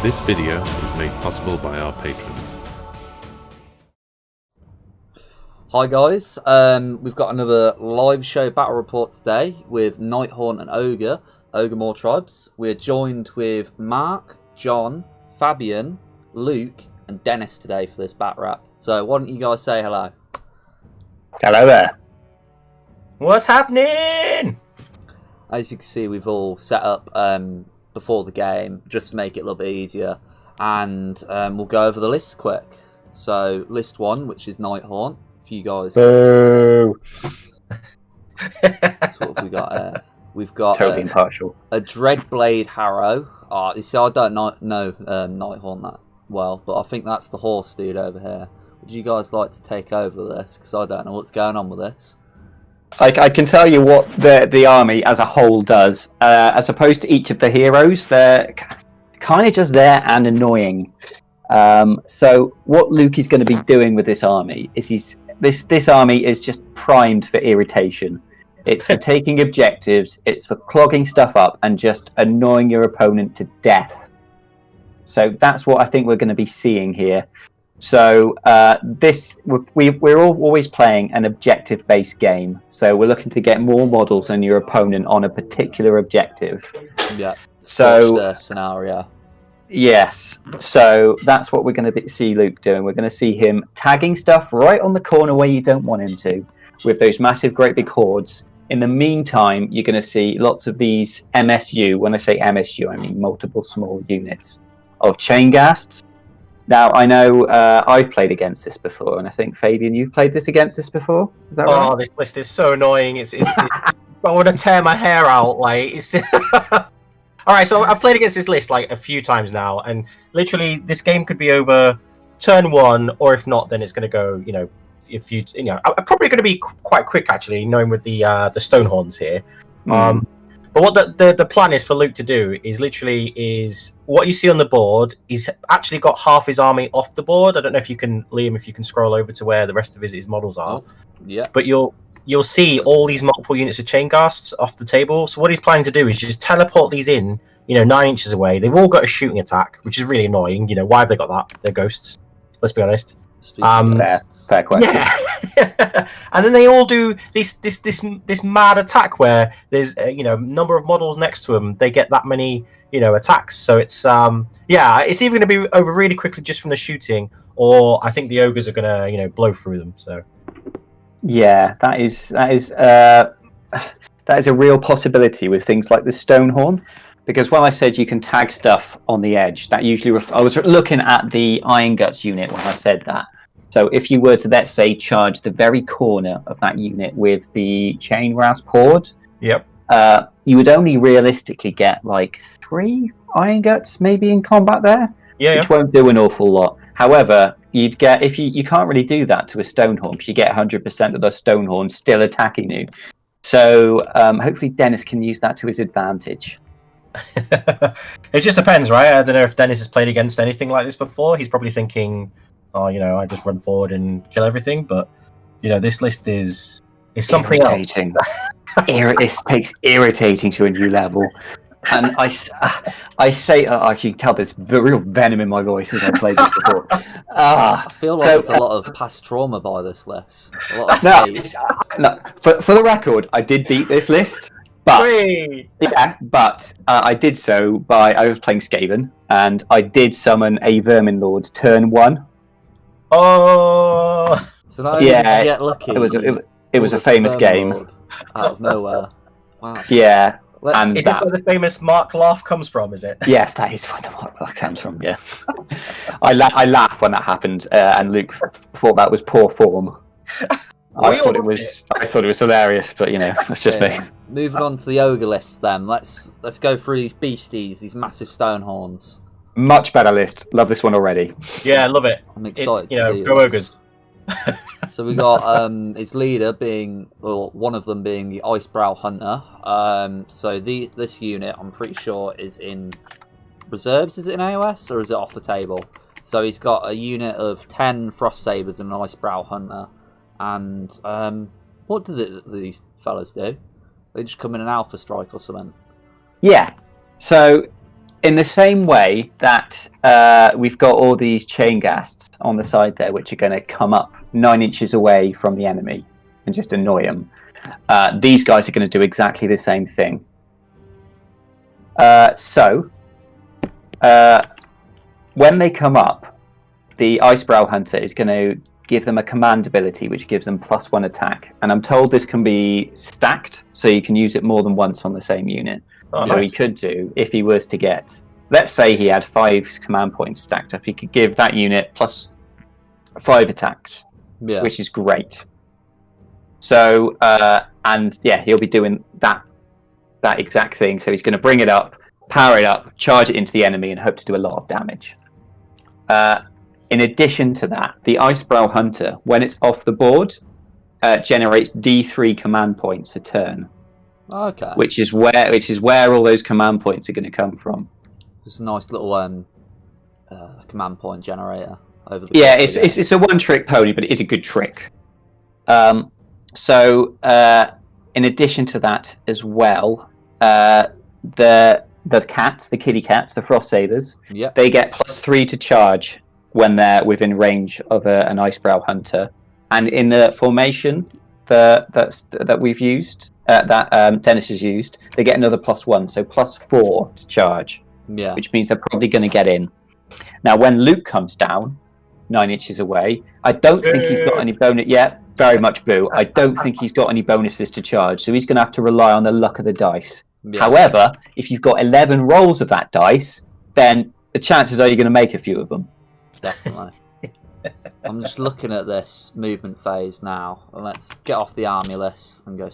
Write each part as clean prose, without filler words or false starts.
This video is made possible by our patrons. Hi guys, we've got another live show battle report today with Nighthaunt and Ogor Mawtribes. We're joined with Marc, John, Fabian, Luke and Dennis today for this bat rap. So why don't you guys say hello? Hello there. What's happening? As you can see, we've all set up before the game just to make it a little bit easier, and we'll go over the list quick. So list 1, which is Nighthaunt. If you guys, boo. That's what we got here. We've got totally impartial. A Dreadblade Harrow. You see, I don't know Nighthaunt that well, but I think that's the horse dude over here. Would you guys like to take over this? Because I don't know what's going on with this. I can tell you what the army as a whole does. As opposed to each of the heroes, they're kind of just there and annoying. So what Luke is going to be doing with this army is this army is just primed for irritation. It's for taking objectives, it's for clogging stuff up and just annoying your opponent to death. So that's what I think we're going to be seeing here. So we're always playing an objective-based game. So we're looking to get more models than your opponent on a particular objective. Yeah. So scenario. Yes. So that's what we're going to see Luke doing. We're going to see him tagging stuff right on the corner where you don't want him to, with those massive, great big hordes. In the meantime, you're going to see lots of these MSU. When I say MSU, I mean multiple small units of chain ghasts. Now, I know I've played against this before, and I think, Fabian, you've played against this before? Is that right? Oh, this list is so annoying. It's I want to tear my hair out. Like, it's... Alright, so I've played against this list like a few times now, and literally this game could be over turn 1, or if not, then it's going to go, I'm probably going to be quite quick, actually, knowing with the Stonehorns here. But what the plan is for Luke to do is what you see on the board. He's actually got half his army off the board. I don't know if you can, Liam, if you can scroll over to where the rest of his models are. Yeah. But you'll see all these multiple units of chain ghasts off the table. So what he's planning to do is just teleport these in, 9 inches away. They've all got a shooting attack, which is really annoying. Why have they got that? They're ghosts. Let's be honest. Fair question. Yeah. And then they all do this mad attack where there's number of models next to them. They get that many attacks. So it's it's either going to be over really quickly just from the shooting, or I think the ogres are going to blow through them. So yeah, that is a real possibility with things like the Stonehorn. Because when I said you can tag stuff on the edge, that usually I was looking at the Iron Guts unit when I said that. So if you were to, let's say, charge the very corner of that unit with the Chain Rasp Horde, yep, you would only realistically get like 3 Iron Guts maybe in combat there, which won't do an awful lot. However, you'd get, if you can't really do that to a Stonehorn, because you get 100% of the Stonehorn still attacking you. So hopefully Dennis can use that to his advantage. It just depends, right? I don't know if Dennis has played against anything like this before. He's probably thinking, I just run forward and kill everything. But this list is something irritating. It takes irritating to a new level. And I say, I can tell there's real venom in my voice as I played this before. I feel like there's a lot of past trauma by this list. A lot of for the record, I did beat this list. But I did so I was playing Skaven, and I did summon a Vermin Lord turn 1. Oh, so now you get lucky. It was a famous game out of nowhere. Wow. Yeah, and is this where the famous Marc laugh comes from? Is it? Yes, that is where the Marc laugh comes from. Yeah, I laughed when that happened, and Luke thought that was poor form. I thought it was hilarious, but that's just me. Moving on to the ogre list, then let's go through these beasties, these massive Stonehorns. Much better list. Love this one already. Yeah, I love it. I'm excited. To see go ogres. So we got its leader one of them being the Icebrow Hunter. So this unit, I'm pretty sure, is in reserves. Is it in AOS or is it off the table? So he's got a unit of 10 Frost Sabers and an Icebrow Hunter. And what do these fellas do? They just come in an Alpha Strike or something? Yeah. So in the same way that we've got all these chain ghasts on the side there, which are going to come up 9 inches away from the enemy and just annoy them, these guys are going to do exactly the same thing. So, when they come up, the Icebrow Hunter is going to give them a command ability, which gives them +1 attack. And I'm told this can be stacked, so you can use it more than once on the same unit. Oh, So nice. he could do, if he was to get, let's say he had 5 command points stacked up, he could give that unit +5 attacks, Yeah. which is great. So, and yeah, he'll be doing that exact thing. So he's going to bring it up, power it up, charge it into the enemy, and hope to do a lot of damage. In addition to that, the Icebrow Hunter, when it's off the board, generates D3 command points a turn. Okay. Which is where all those command points are going to come from. It's a nice little command point generator over the. Yeah, it's a one-trick pony, but it is a good trick. So, in addition to that as well, the cats, the kitty cats, the Frost Sabers, Yep. they get +3 to charge when they're within range of an Icebrow Hunter. And in the formation that we've used, that Dennis has used, they get another +1, so +4 to charge, Yeah. which means they're probably going to get in. Now, when Luke comes down 9 inches away, I don't think he's got any bonus yet. Very much boo. I don't think he's got any bonuses to charge, so he's going to have to rely on the luck of the dice. Yeah. However, if you've got 11 rolls of that dice, then the chances are you're going to make a few of them. Definitely. I'm just looking at this movement phase now. Let's get off the army list and go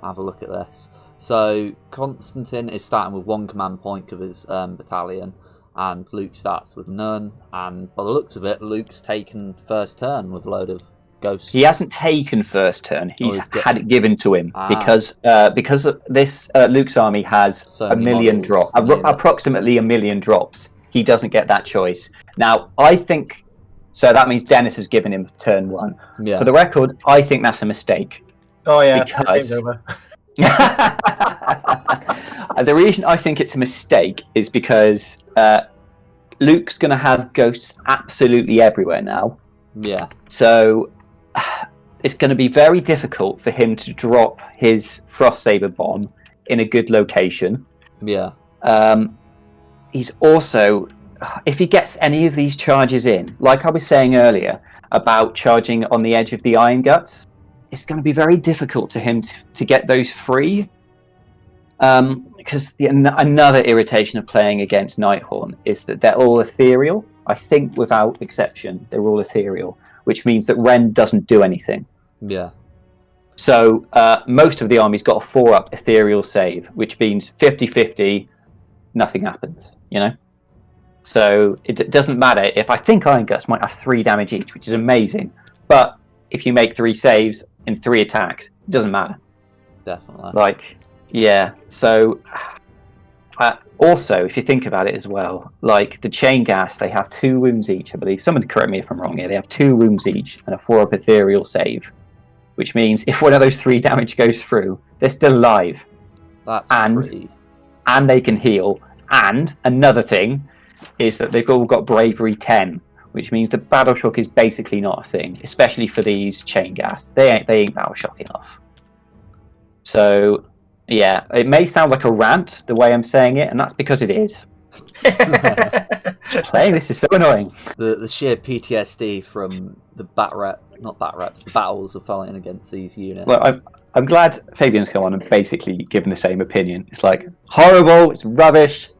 have a look at this. So Constantin is starting with 1 command point of his battalion, and Luke starts with none. And by the looks of it, Luke's taken first turn with a load of ghosts. He hasn't taken first turn. He's had it given to him because of this. Luke's army has So a many million models, drops, units. approximately a million drops. He doesn't get that choice. Now, I think so. That means Dennis has given him turn 1. Yeah. For the record, I think that's a mistake. Oh yeah, Because- game's over. The reason I think it's a mistake is because Luke's going to have ghosts absolutely everywhere now. Yeah. So it's going to be very difficult for him to drop his Frost Saber bomb in a good location. Yeah. He's also, if he gets any of these charges in, like I was saying earlier about charging on the edge of the Iron Guts, it's going to be very difficult to him to get those free. Because another irritation of playing against Nighthaunt is that they're all ethereal. I think without exception, they're all ethereal, which means that Ren doesn't do anything. Yeah. So most of the army's got a 4-up ethereal save, which means 50-50, nothing happens, you know? So it doesn't matter if I think Iron Guts might have 3 damage each, which is amazing. But if you make 3 saves in 3 attacks, it doesn't matter. Definitely. Like, yeah. So also, if you think about it as well, like the chain gas, they have 2 wounds each, I believe. Someone correct me if I'm wrong here. They have 2 wounds each and a 4-up ethereal save, which means if one of those 3 damage goes through, they're still alive. That's and they can heal. And another thing is that they've all got bravery 10, which means the battle shock is basically not a thing, especially for these chain gas. They ain't battle shock enough. So yeah, it may sound like a rant the way I'm saying it, and that's because it is. Playing this is so annoying. The sheer PTSD from the the battles of fighting against these units. Well, I'm glad Fabian's come on and basically given the same opinion. It's like, horrible, it's rubbish,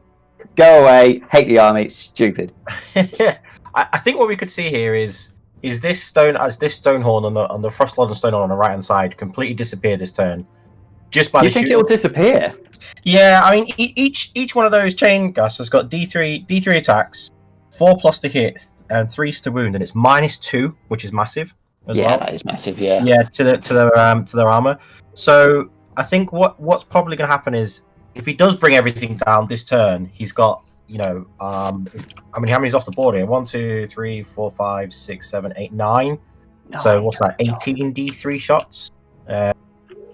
go away, hate the army, it's stupid. I think what we could see here is this Stonehorn on the Frostlord and Stonehorn on the right hand side completely disappear this turn. Just by You think it'll disappear? Yeah, I mean each one of those chain gusts has got D3 attacks, 4+ to hit, and 3s to wound, and it's -2, which is massive as well. Yeah, that is massive. Yeah. Yeah, to their armor. So I think what's probably going to happen is if he does bring everything down this turn, he's got how many's off the board here? 1, 2, 3, 4, 5, 6, 7, 8, 9. So what's that? 18 D3 shots.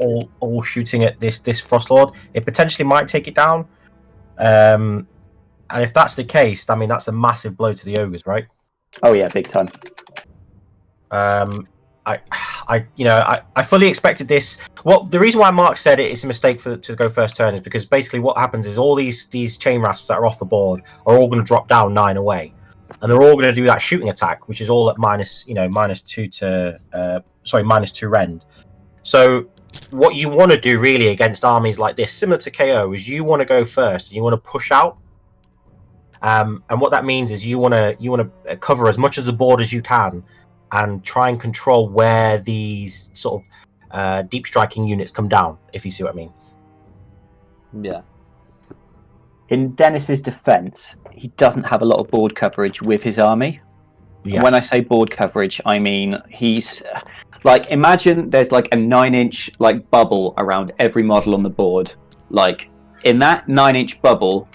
All shooting at this Frostlord. It potentially might take it down. And if that's the case, I mean, that's a massive blow to the ogres, right? Oh yeah, big time. I fully expected this. Well, the reason why Mark said it's a mistake to go first turn is because basically what happens is all these chain rasps that are off the board are all going to drop down 9 away, and they're all going to do that shooting attack, which is all at -2 rend. So what you want to do really against armies like this, similar to KO, is you want to go first. You want to push out, and what that means is you want to cover as much of the board as you can, and try and control where these sort of deep striking units come down, if you see what I mean. Yeah. In Dennis's defense, he doesn't have a lot of board coverage with his army. Yes. When I say board coverage, I mean he's like, imagine there's like a 9-inch like bubble around every model on the board. Like in that 9-inch bubble,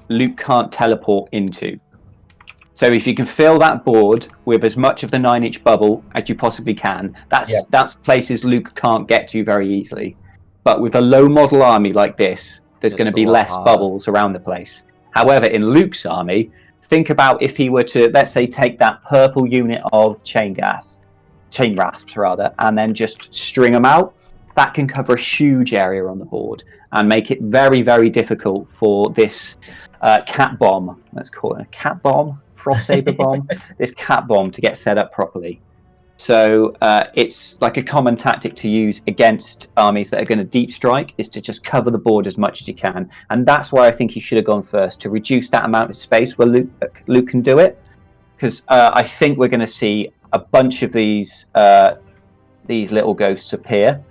Luke can't teleport into. So if you can fill that board with as much of the 9-inch bubble as you possibly can, that's places Luke can't get to very easily. But with a low model army like this, there's going to be less bubbles around the place. However, in Luke's army, think about if he were to, let's say, take that purple unit of chain rasps, and then just string them out. That can cover a huge area on the board and make it very, very difficult for this cat bomb, let's call it a cat bomb, frost saber bomb, this cat bomb to get set up properly. So it's like a common tactic to use against armies that are going to deep strike, is to just cover the board as much as you can. And that's why I think he should have gone first, to reduce that amount of space where Luke can do it. Because I think we're going to see a bunch of these little ghosts appear.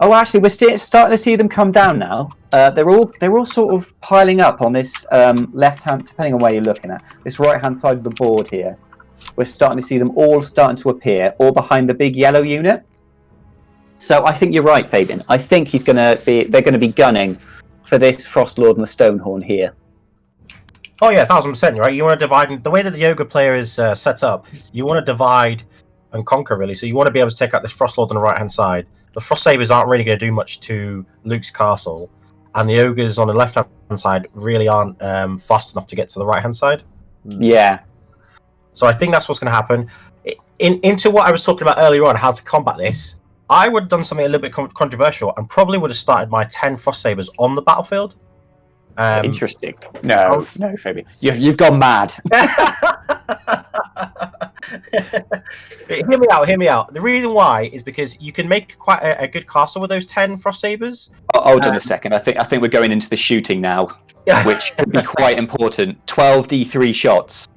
Oh, actually, we're starting to see them come down now. They're all sort of piling up on this left hand, depending on where you're looking at, this right hand side of the board here. We're starting to see them all starting to appear, all behind the big yellow unit. So I think you're right, Fabian. I think they're going to be gunning for this Frostlord and the Stonehorn here. Oh yeah, 1000%. Right. You want to divide the way that the ogre player is set up. You want to divide and conquer, really. So you want to be able to take out this Frostlord on the right hand side. The Frost Sabers aren't really going to do much to Luke's castle, and the ogres on the left hand side really aren't fast enough to get to the right hand side. Yeah. So I think that's what's going to happen. Into what I was talking about earlier on, how to combat this, I would have done something a little bit controversial and probably would have started my 10 Frost Sabers on the battlefield. Interesting. No, Fabian. You've gone mad. Hear me out. The reason why is because you can make quite a good castle with those 10 Frost Sabers. Hold on a second. I think we're going into the shooting now, which could be quite important. 12 D3 shots.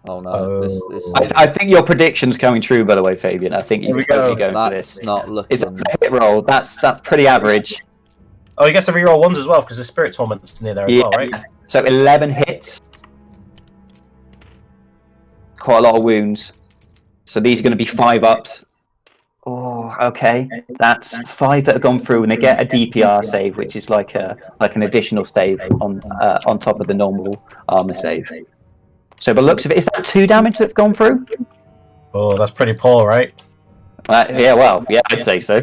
Oh no! I think your prediction's coming true, by the way, Fabian. I think he's totally going for this. That's not looking. It's a hit roll. That's pretty average. Oh, he gets to reroll ones as well because the Spirit Torment's near there as well, right? So 11 hits. Quite a lot of wounds. So these are going to be 5 ups. Oh, okay. That's 5 that have gone through, and they get a DPR save, which is like an additional save on top of the normal armor save. So, by the looks of it, is that 2 damage that's gone through? Oh, that's pretty poor, right? Yeah, I'd say so.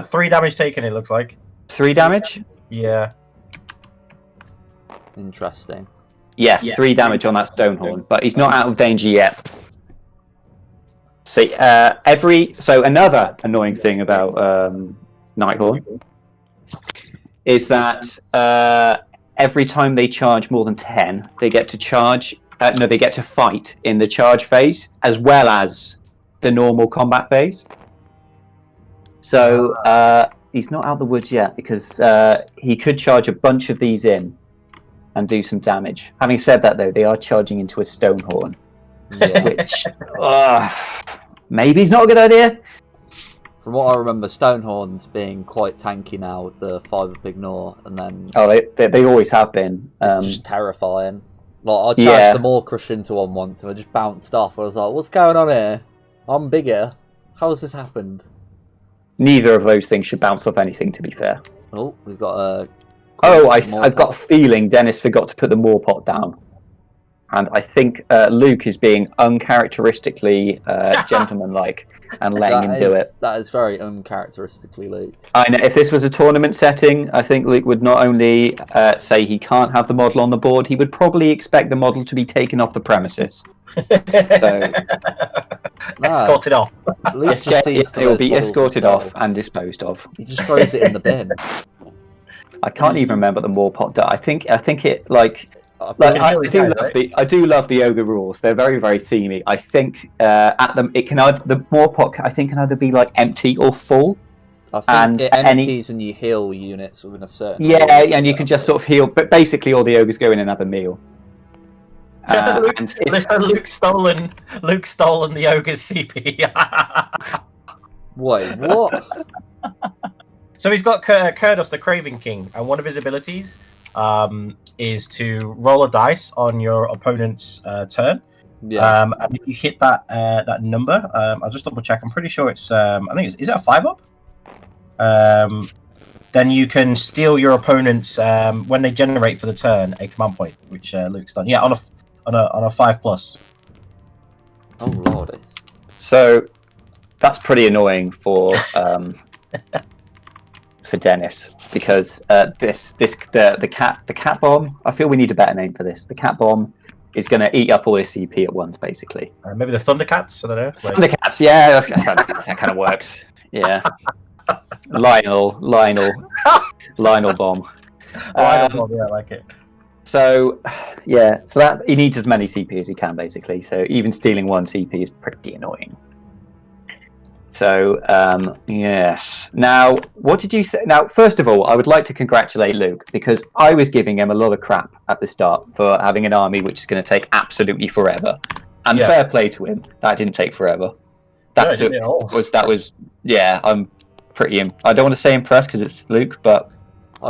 3 damage taken, it looks like. 3 damage? Yeah. Interesting. Yes, 3 damage on that Stonehorn, but he's not out of danger yet. So, another annoying thing about Nighthaunt is that every time they charge more than 10, they get to charge. They get to fight in the charge phase as well as the normal combat phase. So he's not out of the woods yet because he could charge a bunch of these in and do some damage. Having said that, though, they are charging into a Stonehorn, which maybe is not a good idea. From what I remember, Stonehorns being quite tanky now with the 5 of Ignore, and then they always have been. It's just terrifying. Like I charged the Maw Crusher into one once, and I just bounced off. I was like, "What's going on here? I'm bigger. How has this happened?" Neither of those things should bounce off anything, to be fair. Oh, we've got a. I've got a feeling Dennis forgot to put the Maw Pot down. and I think Luke is being uncharacteristically gentlemanlike and letting him do it. That is very uncharacteristically Luke. I know. If this was a tournament setting, I think Luke would not only say he can't have the model on the board, he would probably expect the model to be taken off the premises. So, escorted off. Luke just sees it will be those models escorted himself. off and disposed of. He just throws it in the bin. I can't even remember the Moorpot. I think it like. I I do love the ogre rules. They're very, very themey. I think at them it can either the Moorpot I think can either be like empty or full. think and it empties and you heal units within a certain. And you can just sort of heal. But basically, all the ogres go in and have a meal. Luke stolen the ogre's CP. Wait, what? So he's got Kurdos, the Craving King, and one of his abilities is to roll a dice on your opponent's turn. Yeah. And if you hit that number, I'll just double check. I'm pretty sure it's I think is it a 5-up? Then you can steal your opponent's when they generate for the turn a command point, which Luke's done. Yeah, on a 5+. Oh lordy. So that's pretty annoying for Dennis because the cat bomb. I feel we need a better name for this. The cat bomb is going to eat up all his CP at once, basically. Maybe the Thundercats. I don't know. Thundercats, yeah, that kind of works. Yeah, Lionel bomb. Yeah, I like it. So that he needs as many CP as he can, basically. So even stealing 1 CP is pretty annoying. So yes. Now, what did you think? Now, first of all, I would like to congratulate Luke because I was giving him a lot of crap at the start for having an army which is going to take absolutely forever. And fair play to him, that didn't take forever. That was I'm pretty. I don't want to say impressed because it's Luke, but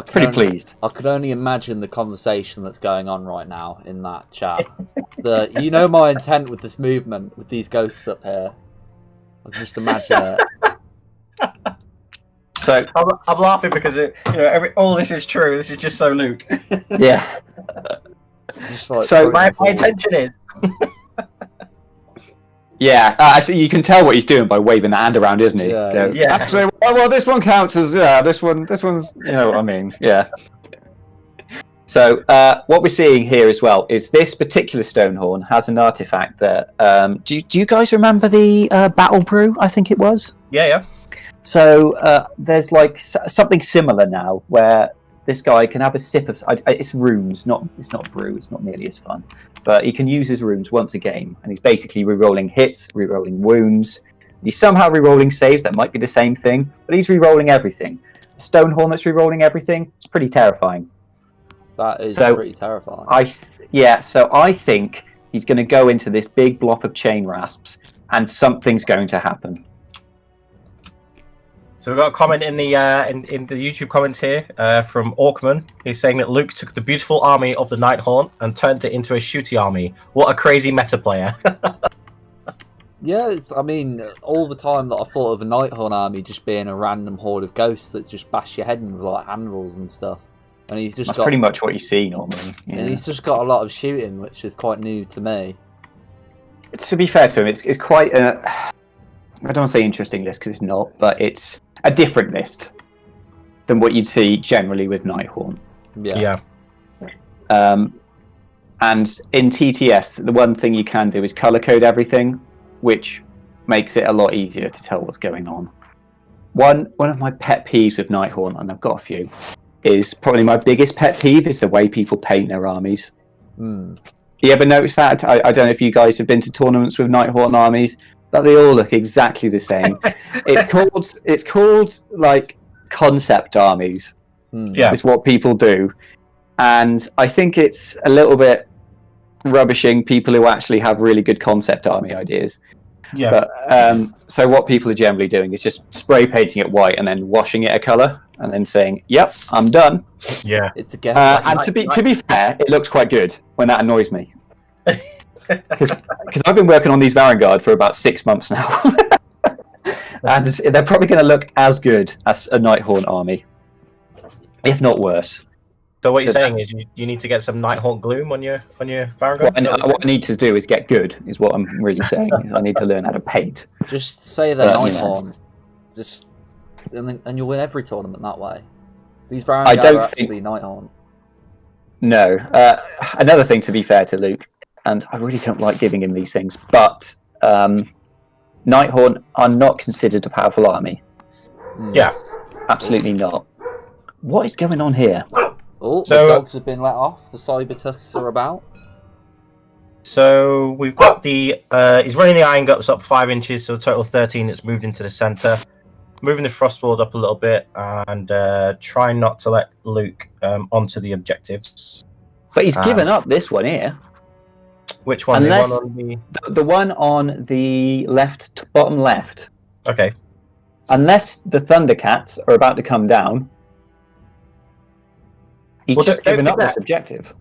pretty pleased. I could only imagine the conversation that's going on right now in that chat. My intent with this movement with these ghosts up here. I can just imagine it. So I'm laughing because all this is true. This is just so Luke. Yeah. Just like so my intention is. Yeah, actually, you can tell what he's doing by waving the hand around, isn't he? Yeah. Actually, well, this one counts as this one's what I mean. Yeah. So what we're seeing here as well is this particular Stonehorn has an artifact that. Do you guys remember the Battle Brew? I think it was. Yeah. So there's like something similar now where this guy can have a sip of. It's runes, it's not brew. It's not nearly as fun, but he can use his runes once a game, and he's basically re-rolling hits, re-rolling wounds. He's somehow re-rolling saves. That might be the same thing, but he's re-rolling everything. A Stonehorn that's re-rolling everything. It's pretty terrifying. That is pretty terrifying. So I think he's going to go into this big block of chain rasps, and something's going to happen. So we've got a comment in the YouTube comments here from Orkman. He's saying that Luke took the beautiful army of the Nighthaunt and turned it into a shooty army. What a crazy meta player! Yeah, I mean, all the time that I thought of a Nighthaunt army just being a random horde of ghosts that just bash your head in with like handles and stuff. And That's pretty much what you see normally. Yeah. And he's just got a lot of shooting, which is quite new to me. To be fair to him, it's quite a... I don't want to say interesting list because it's not, but it's a different list than what you'd see generally with Nighthaunt. Yeah. And in TTS, the one thing you can do is color code everything, which makes it a lot easier to tell what's going on. One of my pet peeves with Nighthaunt, and I've got a few, is probably my biggest pet peeve is the way people paint their armies. You ever notice that? I don't know if you guys have been to tournaments with Nighthaunt armies, but they all look exactly the same. It's called like concept armies. Yeah, is what people do, and I think it's a little bit rubbishing people who actually have really good concept army ideas. Yeah. But so what people are generally doing is just spray painting it white and then washing it a color and then saying, "Yep, I'm done." Yeah. It's a guess. And to be fair, it looks quite good when that annoys me. Because I've been working on these Varangard for about 6 months now, and they're probably going to look as good as a Nighthaunt army, if not worse. So what So you're saying is you need to get some Nighthaunt Gloom on your Varangon? What I need to do is get good, is what I'm really saying. Is I need to learn how to paint. Just say they're You Nighthaunt. Just and you'll win every tournament that way. These I Varangon don't are think- actually Nighthaunt. No. Another thing, to be fair to Luke, and I really don't like giving him these things, but Nighthaunt are not considered a powerful army. Yeah. Absolutely not. What is going on here? Oh, So- the dogs have been let off. The Cybertusks are about. So we've got the he's running the Iron Guts up 5 inches, so a total of 13 that's moved into the centre. Moving the Frostboard up a little bit and trying not to let Luke onto the objectives. But he's given up this one here. Which one? Unless- The one on The one on the bottom left. the... Okay. Unless the Thundercats are about to come down, he's Well, just don't given up forget- this objective.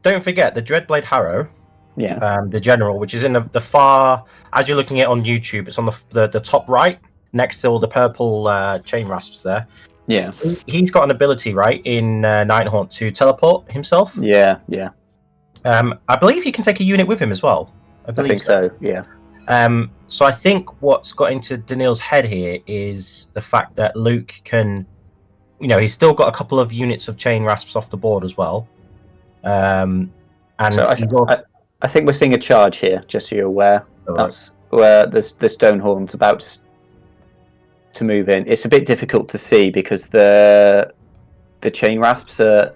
Don't forget the Dreadblade Harrow, Yeah. the general, which is in the far... As you're looking at it on YouTube, it's on the top right, next to all the purple chain rasps there. Yeah. He's got an ability, right, in Nighthaunt to teleport himself. Yeah. Yeah. I believe he can take a unit with him as well. I think so. Yeah. So I think what's got into Daniil's head here is the fact that Luke can, he's still got a couple of units of chain rasps off the board as well. And So I think we're seeing a charge here, just so you're aware. That's where the Stonehorn's about to move in. It's a bit difficult to see because the chain rasps are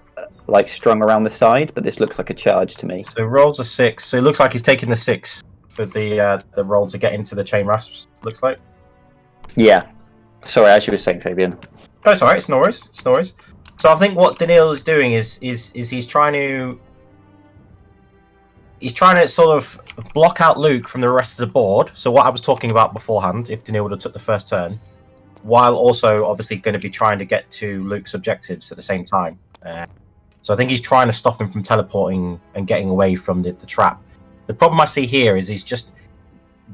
like strung around the side, but this looks like a charge to me. So rolls a 6. So it looks like he's taking the 6 for the roll to get into the chain rasps. Looks like. Yeah. Sorry, as you were saying, Fabian. Oh, it's alright. It's no worries. It's no worries. So I think what Daniil is doing is he's trying to sort of block out Luke from the rest of the board. So what I was talking about beforehand, if Daniil would have took the first turn, while also obviously going to be trying to get to Luke's objectives at the same time. So I think he's trying to stop him from teleporting and getting away from the trap. The problem I see here is he's just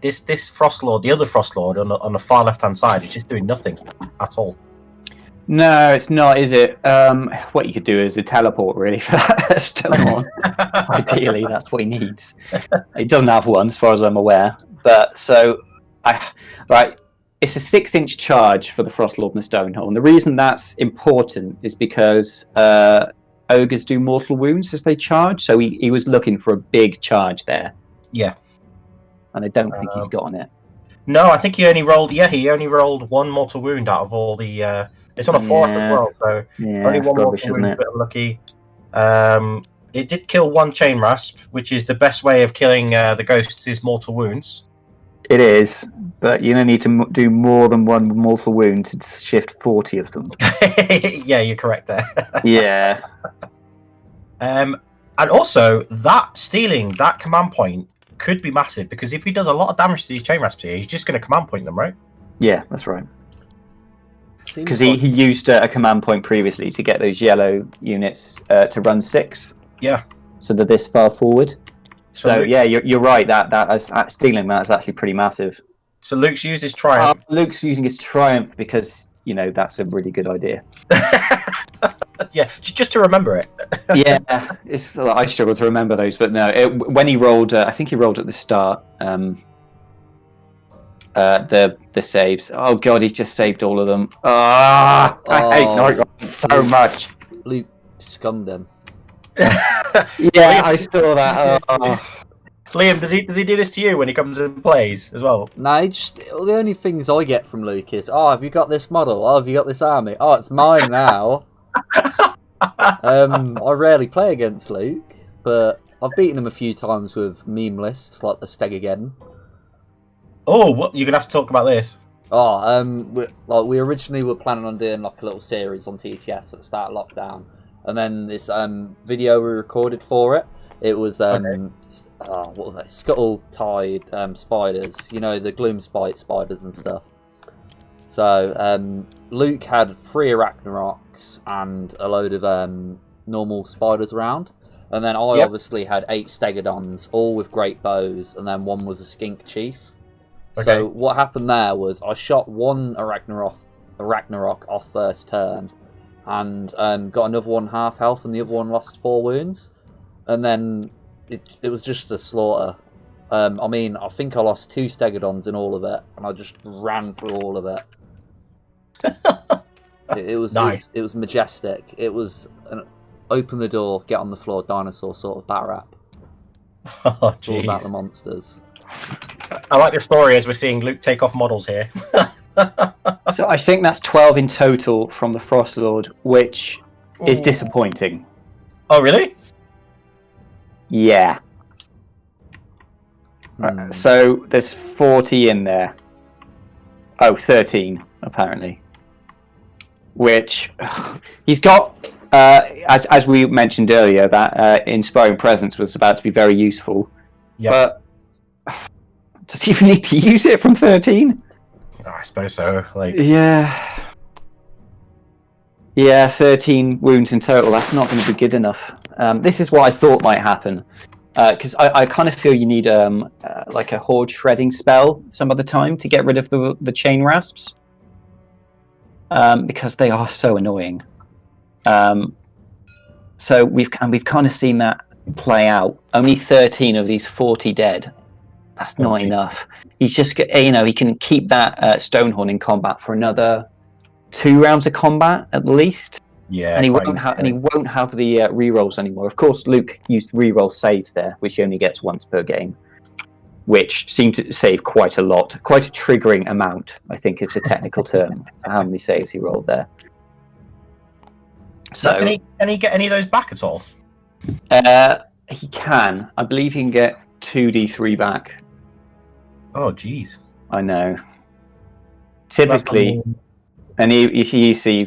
this Frostlord, the other Frostlord on the far left hand side, is just doing nothing at all. No, it's not, is it? What you could do is a teleport, really, for that Stonehorn. Ideally, that's what he needs. He doesn't have one, as far as I'm aware. But so, it's a 6-inch charge for the Frostlord and the Stonehorn. The reason that's important is because ogres do mortal wounds as they charge, so he was looking for a big charge there. Yeah. And I don't think he's gotten it. No, I think he only rolled. Yeah, he only rolled 1 mortal wound out of all the. It's on a 4 as well, so only 1 rubbish, mortal isn't wound. it? Bit unlucky. It did kill 1 chain rasp, which is the best way of killing the ghosts. Is mortal wounds. It is, but you don't need to do more than 1 mortal wound to shift 40 of them. Yeah, you're correct there. Yeah. And also that stealing that command point could be massive because if he does a lot of damage to these chain rasps here, he's just going to command point them, right? Yeah, that's right. Seems Because like- he used a command point previously to get those yellow units to run 6. Yeah. So they're this far forward. So Luke- yeah, you're right. That stealing that is actually pretty massive. So Luke's used his triumph. Luke's using his triumph because that's a really good idea. Yeah, just to remember it. Yeah, I struggle to remember those, but no. When he rolled, I think he rolled at the start. The saves. Oh god, he just saved all of them. I hate Nighthaunt so much. Luke scummed him. Yeah, I saw that. Liam, does he do this to you when he comes and plays as well? No, the only things I get from Luke is, oh, have you got this model? Oh, have you got this army? Oh, it's mine now. I rarely play against Luke, but I've beaten him a few times with meme lists like the Stegageddon. Oh, what? You're gonna have to talk about this. Oh, we originally were planning on doing like a little series on TTS at the start of lockdown, and then this video we recorded for it. It was what were they? Scuttle Tide spiders. The Gloom spiders and stuff. So Luke had 3 Arachnaroks and a load of normal spiders around, and then I obviously had 8 Stegodons, all with great bows, and then 1 was a Skink Chief. Okay. So what happened there was I shot 1 Arachnarok off first turn, and got another one half health, and the other one lost 4 wounds. And then it was just a slaughter. I mean, I think I lost 2 Stegodons in all of it, and I just ran through all of it. It was Nice. it was majestic. It was an open the door, get on the floor, dinosaur sort of bat rap. Oh, It's all about jeez. the monsters. I like the story as we're seeing Luke take off models here. So I think that's 12 in total from the Frostlord, which is Ooh. disappointing. Oh, really? Yeah. Hmm. So there's 40 in there. Oh, 13 apparently. Which he's got, as we mentioned earlier, that Inspiring Presence was about to be very useful. Yeah. But does he even need to use it from 13? Oh, I suppose so. Like, Yeah. Yeah, 13 wounds in total. That's not going to be good enough. This is what I thought might happen. Because I kind of feel you need like a horde shredding spell some other time to get rid of the chain rasps. Because they are so annoying. So we've kind of seen that play out. Only 13 of these 40 dead. That's not enough. He's just he can keep that Stonehorn in combat for another 2 rounds of combat at least. yeah. And he quite won't have easily. the rerolls anymore. Of course, Luke used reroll saves there, which he only gets once per game, which seemed to save quite a lot, quite a triggering amount. I think is the technical term for how many saves he rolled there. So So can he get any of those back at all? he can. I believe he can get 2d3 back. Oh, jeez. I know. Typically, and you see,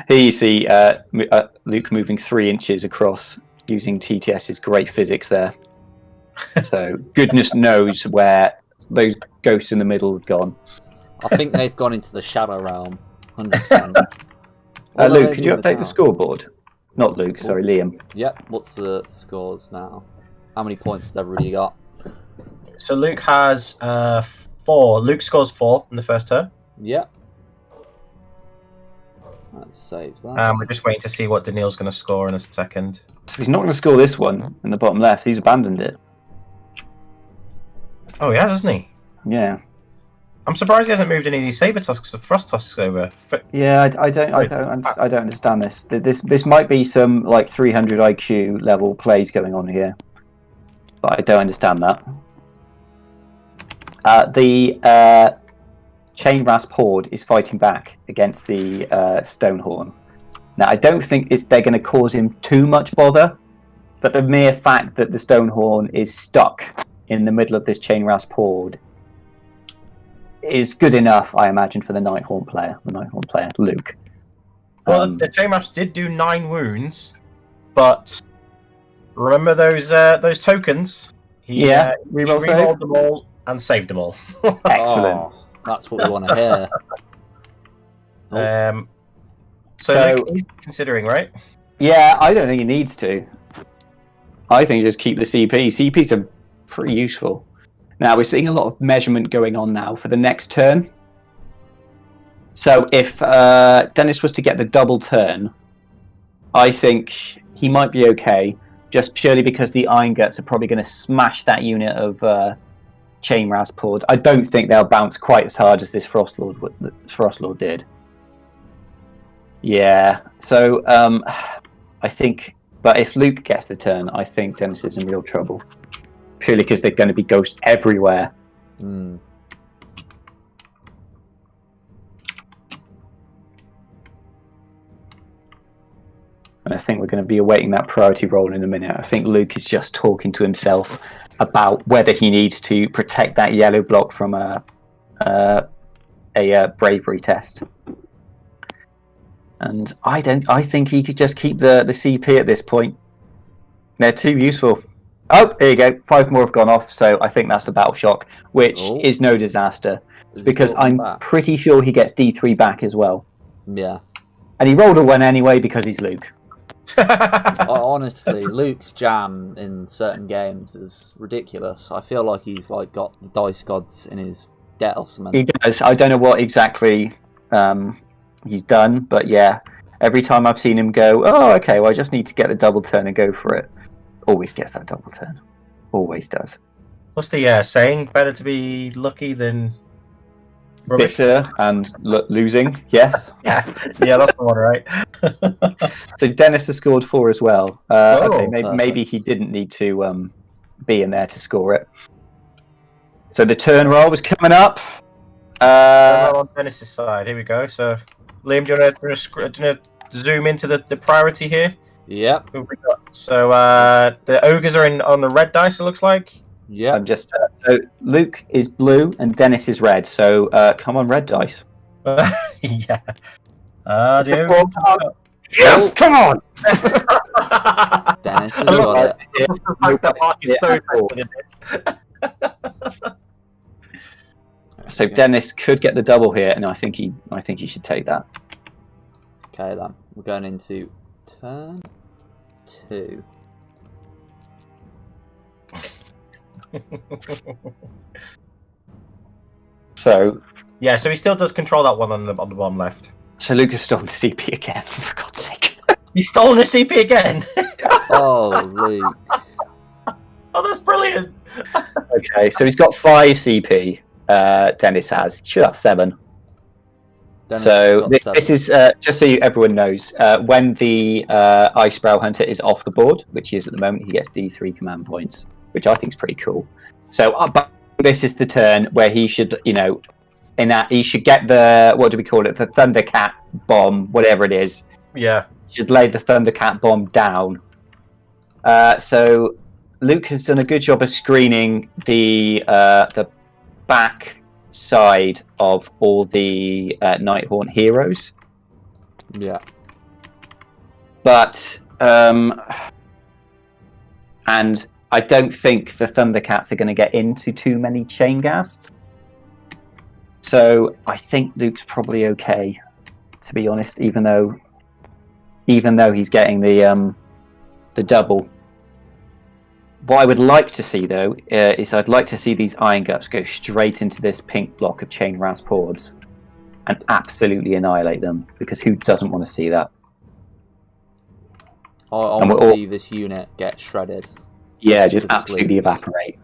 here you see Luke moving 3 inches across using TTS's great physics there. So goodness knows where those ghosts in the middle have gone. I think they've gone into the Shadow Realm, 100%. Luke, could you update the scoreboard? Not Luke, sorry, Liam. Yep, what's the scores now? How many points has everybody got? So Luke has 4. Luke scores 4 in the first turn. Yep. Let's save that. We're just waiting to see what Daniil's going to score in a second. So he's not going to score this one in the bottom left. He's abandoned it. Oh, he has, hasn't he? Yeah. I'm surprised he hasn't moved any of these saber tusks or frost tusks over. Yeah, I don't understand this. This might be some like 300 IQ level plays going on here, but I don't understand that. The Chain Rasp Horde is fighting back against the Stonehorn. Now, I don't think they're going to cause him too much bother, but the mere fact that the Stonehorn is stuck in the middle of this Chain Rasp Horde is good enough, I imagine, for the Nighthaunt player, Luke. Well, the chain rasps did do 9 wounds, but remember those tokens? He rerolled them all and saved them all. Excellent. Oh, that's what we want to hear. So Luke is considering, right? Yeah, I don't think he needs to. I think just keep the CP. CPs are pretty useful. Now, we're seeing a lot of measurement going on now for the next turn. So if Dennis was to get the double turn, I think he might be okay, just purely because the Iron Guts are probably going to smash that unit of Chain Rasp Horde. I don't think they'll bounce quite as hard as this Frostlord did. Yeah, so I think... But if Luke gets the turn, I think Dennis is in real trouble. Purely because they're going to be ghosts everywhere. Mm. And I think we're going to be awaiting that priority roll in a minute. I think Luke is just talking to himself about whether he needs to protect that yellow block from a bravery test. And I think he could just keep the CP at this point. They're too useful. Oh, here you go. 5 more have gone off, so I think that's the Battle Shock, which is no disaster. Because I'm pretty sure he gets D3 back as well. Yeah. And he rolled a 1 anyway because he's Luke. Honestly, Luke's jam in certain games is ridiculous. I feel like he's like got the dice gods in his debt or something. He does. I don't know what exactly he's done. But yeah, every time I've seen him go, oh, okay, well, I just need to get the double turn and go for it. Always gets that double turn. Always does. What's the saying? Better to be lucky than rubbish. Bitter and losing, yes. Yeah, that's the one, right? So Dennis has scored 4 as well. Okay, perfect. maybe he didn't need to be in there to score it. So the turn roll was coming up. On Dennis's side, here we go. So, Liam, do you want to zoom into the priority here? Yep. Who have we got? So the ogres are on the red dice. It looks like. Yeah. I'm just so Luke is blue and Dennis is red. So come on, red dice. Yeah. The ogres. Yes, come on. Dennis has got it. The fact that Mark is so interested in this. So Dennis could get the double here, and I think he should take that. Okay, then we're going into turn 2. So Yeah, so he still does control that one on the bottom left. So Luke has stolen the CP again. For God's sake! He's stolen the CP again. Oh, Luke. Oh, that's brilliant. Okay, so he's got 5 CP. Dennis has. He should have 7. Dennis So has got this 7. is just so everyone knows, when the Icebrow Hunter is off the board, which he is at the moment, he gets D3 command points, which I think is pretty cool. So but this is the turn where he should, in that he should get the, what do we call it, the Thundercat bomb, whatever it is. Yeah. Should lay the Thundercat bomb down. So Luke has done a good job of screening the back side of all the Nighthaunt heroes. Yeah. But and I don't think the Thundercats are going to get into too many chain ghasts. So I think Luke's probably okay, to be honest, even though he's getting the double. What I would like to see, though, is I'd like to see these Iron Guts go straight into this pink block of Chain Rasp Hordes and absolutely annihilate them, because who doesn't want to see that? I want to see this unit get shredded. Yeah, just absolutely evaporate.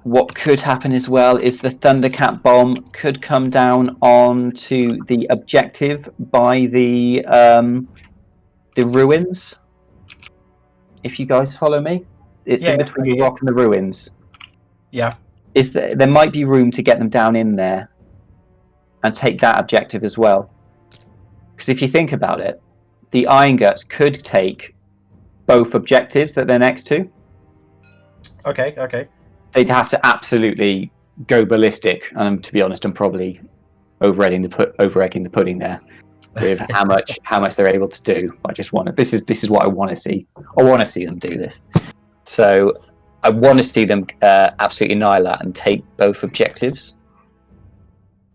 What could happen as well is the Thundercat bomb could come down onto the objective by the ruins. If you guys follow me, it's in between the rock and the ruins. Yeah. There might be room to get them down in there and take that objective as well. Because if you think about it, the Iron Guts could take both objectives that they're next to. Okay. They'd have to absolutely go ballistic. And to be honest, I'm probably over-egging the pudding there with how much they're able to do. I just want to. This is what I want to see. I want to see them do this. So I want to see them absolutely annihilate and take both objectives.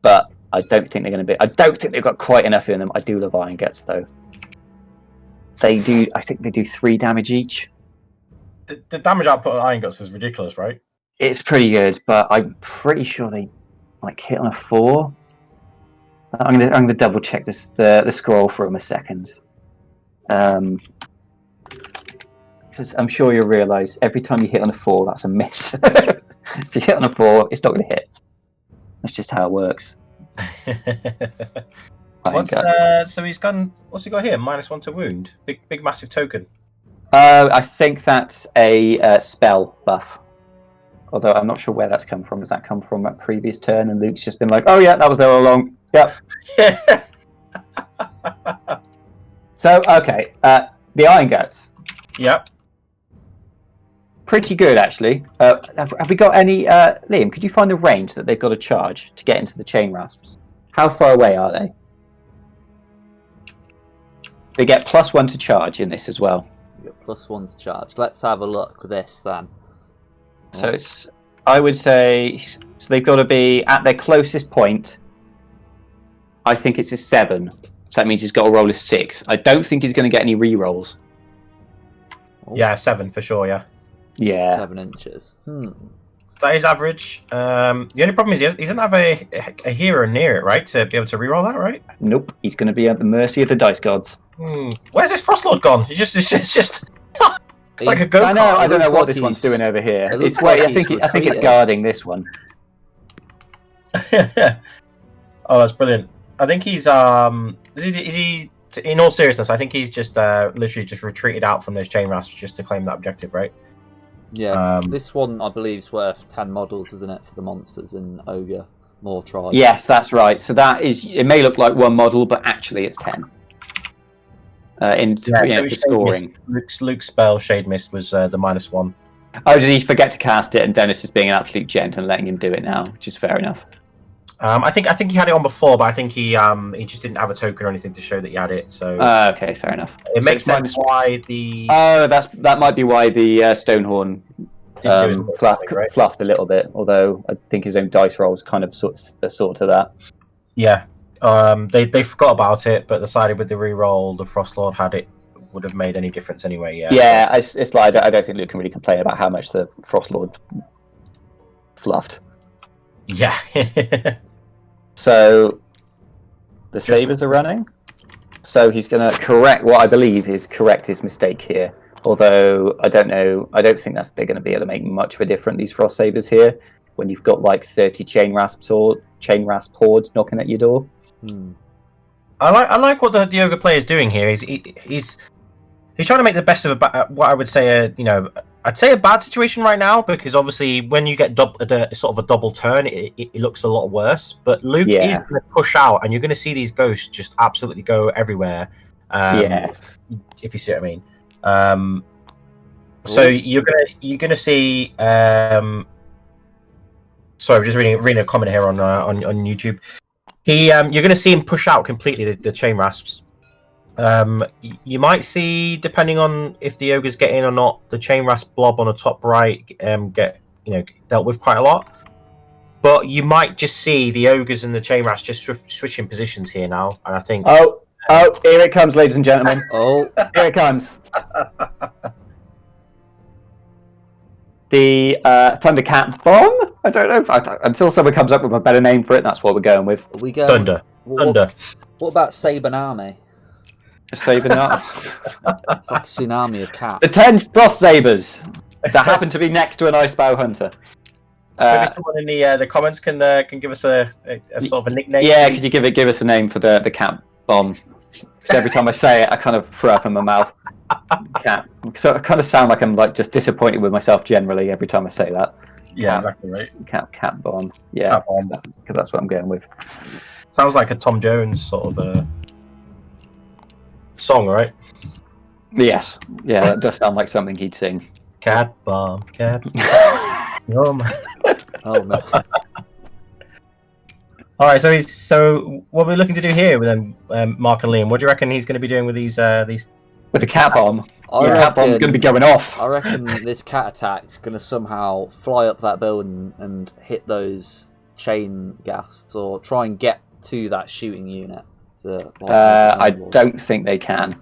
But I don't think they're going to be. I don't think they've got quite enough in them. I do love Iron Guts though. They do. I think they do 3 damage each. The damage output of Iron Guts is ridiculous, right? It's pretty good, but I'm pretty sure they hit on a 4. I'm gonna double check this the scroll for them a second, because I'm sure you'll realise every time you hit on a 4, that's a miss. If you hit on a 4, it's not gonna hit. That's just how it works. So he's gone. What's he got here? -1 to wound. Big massive token. I think that's a spell buff. Although I'm not sure where that's come from. Does that come from a previous turn? And Luke's just been like, "Oh yeah, that was there all along." Yep. So okay, the Iron Guts. Yep. Pretty good actually. Have we got any? Liam, could you find the range that they've got to charge to get into the chain rasps? How far away are they? They get +1 to charge in this as well. You got +1 to charge. Let's have a look at this then. So it's, I would say, so they've got to be at their closest point. I think it's a 7. So that means he's got to roll a 6. I don't think he's going to get any re-rolls. Yeah, 7 for sure. Yeah. Yeah. 7 inches. That is average. The only problem is he doesn't have a hero near it, right? To be able to reroll that, right? Nope, he's going to be at the mercy of the dice gods. Where's this Frostlord gone? It's just like a go-kart. I don't know what like this one's doing over here. it looks It's like I think he's I think it's retreating. guarding this one. Oh, that's brilliant. I think he's is he in all seriousness, I think he's just literally just retreated out from those chain rasps just to claim that objective, right? Yeah, 'cause this one I believe is worth 10 models, isn't it, for the monsters in Ogor Mawtribes? Yes, that's right. So that is. It may look like one model, but actually it's 10. For scoring. Luke's spell Shade Mist was the -1. Oh, did he forget to cast it? And Dennis is being an absolute gent and letting him do it now, which is fair enough. I think he had it on before, but I think he just didn't have a token or anything to show that he had it. So Okay, fair enough. it makes sense why the that might be why the Stonehorn didn't do his right? fluffed a little bit. Although I think his own dice rolls kind of sort to that. Yeah. They forgot about it, but decided with the reroll, the Frostlord had it, would have made any difference anyway. Yeah. Yeah, it's like I don't think Luke can really complain about how much the Frostlord fluffed. Yeah. So the sabers are running. So he's going to correct what I believe is his mistake here. Although I don't know, I don't think they're going to be able to make much of a difference, these frost sabers here, when you've got like 30 chain rasp hordes knocking at your door. I like what the Ogre player is doing here. He's trying to make the best of what I would say I'd say a bad situation right now, because obviously when you get sort of a double turn, it looks a lot worse. But Luke is going to push out, and you're going to see these ghosts just absolutely go everywhere. Yes, if you see what I mean. So you're gonna see. Sorry, I'm just reading a comment here on YouTube. You're going to see him push out completely the chain rasps. You might see, depending on if the ogres get in or not, the chain rasp blob on the top right get dealt with quite a lot. But you might just see the ogres and the chain rasp just switching positions here now, and I think. Oh, here it comes, ladies and gentlemen. Here it comes. The Thundercat bomb. I don't know until someone comes up with a better name for it. That's what we're going with. Are we going Thunder. Thunder. What about Sabernami? Saving up. It's like a tsunami of cats. The 10 frost sabers that happen to be next to an Icebow Hunter. Maybe someone in the comments can give us a sort of a nickname. Yeah, could you give us a name for the cat bomb? Because every time I say it, I kind of throw up in my mouth. Cat. So I kind of sound like I'm like just disappointed with myself generally every time I say that. Yeah, exactly right. Cat bomb. Yeah, because that's what I'm going with. Sounds like a Tom Jones sort of song, right? Yes. Yeah, that does sound like something he'd sing. Cat bomb, cat. Oh man. All right, so what we're looking to do here with Mark and Liam? What do you reckon he's going to be doing with these? With the cat bomb. The cat bomb's going to be going off. I reckon this cat attack's going to somehow fly up that building and hit those chain ghasts, or try and get to that shooting unit. I don't think they can.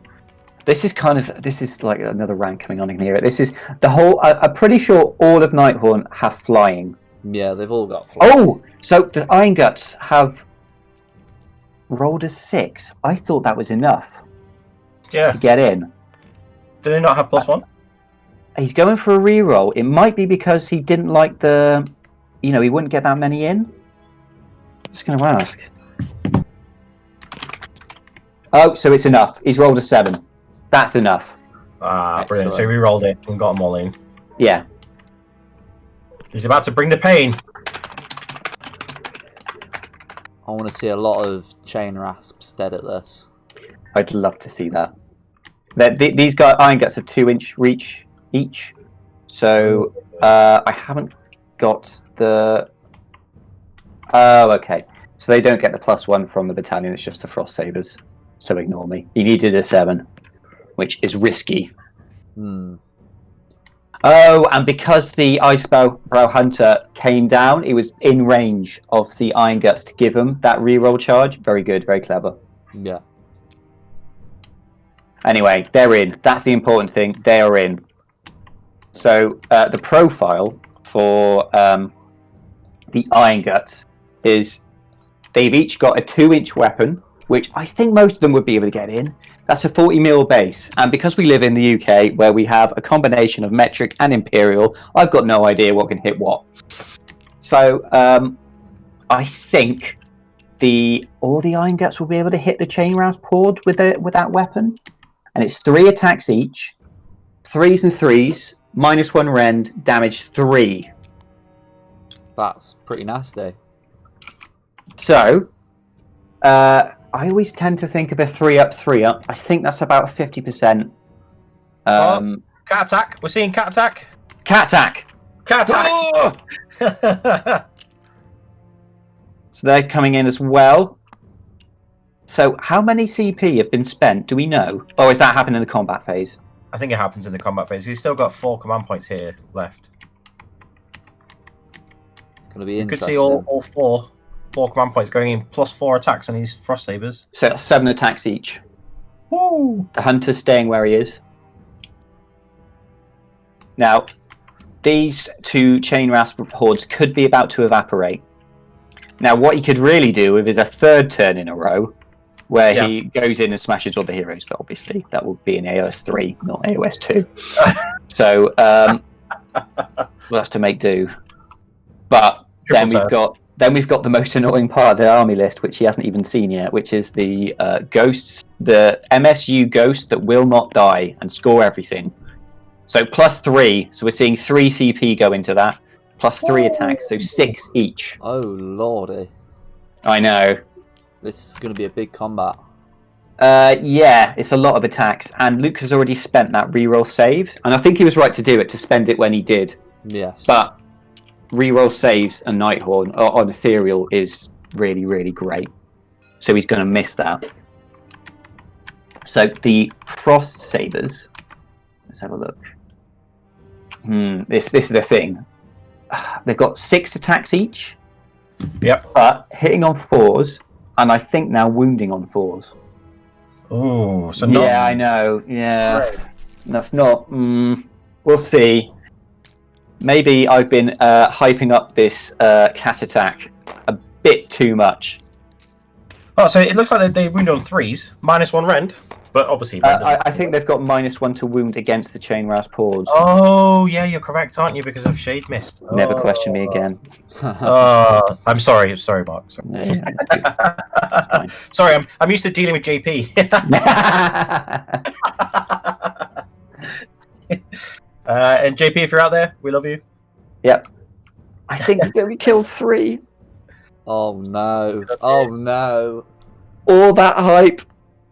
This is like another rank coming on in here. This is the whole. I'm pretty sure all of Nighthaunt have flying. Yeah, they've all got flying. Oh, so the Iron Guts have rolled a 6. I thought that was enough. Yeah. To get in. Do they not have +1? He's going for a reroll. It might be because he didn't like the. He wouldn't get that many in. I'm just going to ask. Oh, so it's enough. He's rolled a 7. That's enough. Ah, brilliant. So we rolled it and got them all in. Yeah. He's about to bring the pain. I want to see a lot of chain rasps dead at this. I'd love to see that. These guys, Iron Guts, have 2-inch reach each. So I haven't got the. Oh, okay. So they don't get the +1 from the battalion. It's just the Frost Sabers. So ignore me. He needed a 7, which is risky. Oh, and because the Icebow Hunter came down, it was in range of the Iron Guts to give him that reroll charge. Very good, very clever. Yeah. Anyway, they're in. That's the important thing. They are in. So the profile for the Iron Guts is they've each got a 2-inch weapon, which I think most of them would be able to get in. That's a 40mm base. And because we live in the UK, where we have a combination of metric and imperial, I've got no idea what can hit what. So I think all the Iron Guts will be able to hit the Chain Rouse Pord with that weapon. And it's 3 attacks each, 3s and 3s, -1 rend, damage 3. That's pretty nasty. So, I always tend to think of a 3-up, 3-up. I think that's about 50%. Cat attack. We're seeing cat attack. Cat attack. Cat attack. Oh! So they're coming in as well. So how many CP have been spent? Do we know? Or is that happening in the combat phase? I think it happens in the combat phase. He's still got 4 command points here left. It's going to be You could interesting. see all four command points going in, +4 attacks on these frost sabers. So that's 7 attacks each. Woo! The hunter's staying where he is. Now, these 2 Chain Rasp hordes could be about to evaporate. Now, what he could really do with is a 3rd turn in a row, where he goes in and smashes all the heroes, but obviously that will be in AOS 3, not AOS 2. So we'll have to make do. But then we've got the most annoying part of the army list, which he hasn't even seen yet, which is the ghosts, the MSU ghost that will not die and score everything. So +3, so we're seeing 3 CP go into that, +3 attacks, so 6 each. Oh lordy, I know. this is going to be a big combat. Yeah, it's a lot of attacks, and Luke has already spent that reroll save, and I think he was right to do it, to spend it when he did. Yes. But reroll saves and Nighthaunt on Ethereal is really, really great. So he's going to miss that. So the Frost Sabers, let's have a look. This is the thing. They've got 6 attacks each. Yep. But hitting on 4s, and I think now wounding on 4s. Oh, so not... Yeah, I know. Yeah, that's not. We'll see. Maybe I've been hyping up this cat attack a bit too much. Oh, so it looks like they wound on 3s, -1 rend, but obviously... I think they've got -1 to wound against the Chain Rouse Paws. Oh, yeah, you're correct, aren't you? Because of Shade Mist. Never question me again. I'm sorry, Mark. Sorry, Yeah, sorry I'm used to dealing with JP. And JP, if you're out there, we love you. Yep. I think he's going to be killed 3. Oh no! Oh no! All that hype,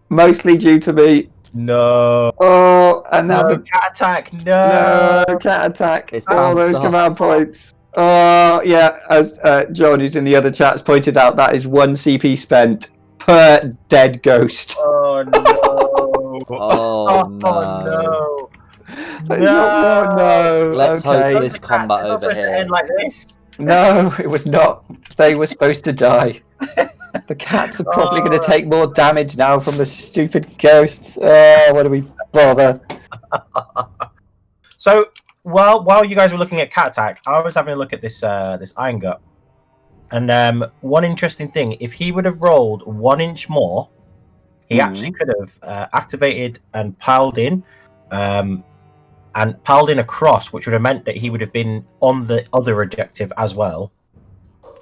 mostly due to me. No. Oh, and now No, the cat attack. No. cat attack. It's All those bounced off. command points. Oh, yeah. As John, who's in the other chats, pointed out, that is 1 CP spent per dead ghost. Oh no. Oh no! No. There's not more, no. Let's okay. hope this combat It's not over supposed to here. end like this. No, it was not. They were supposed to die. The cats are probably going to take more damage now from the stupid ghosts. Oh, why do we bother? So while you guys were looking at cat attack, I was having a look at this Iron Gut, and one interesting thing: if he would have rolled 1 inch more, he actually could have activated and piled in, across, which would have meant that he would have been on the other objective as well.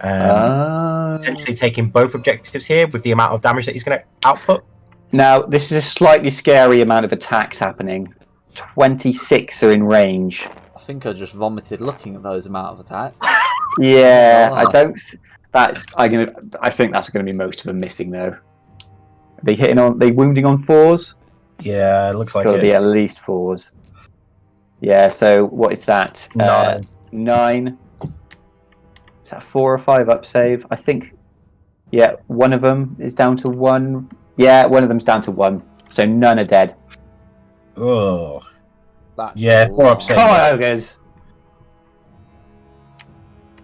Essentially taking both objectives here with the amount of damage that he's going to output. Now, this is a slightly scary amount of attacks happening. 26 are in range. I think I just vomited looking at those amount of attacks. Yeah, Oh. I don't. I think that's going to be most of them missing though. Are they wounding on 4s? Yeah, it looks like Got to it. be at least 4s. Yeah. So what is that? 9. 9. Is that 4 or 5 up save? I think. Yeah, one of them is down to 1. Yeah, one of them's down to 1. So none are dead. Oh. That's Yeah, a 4 up lot. save. Come on, ogres.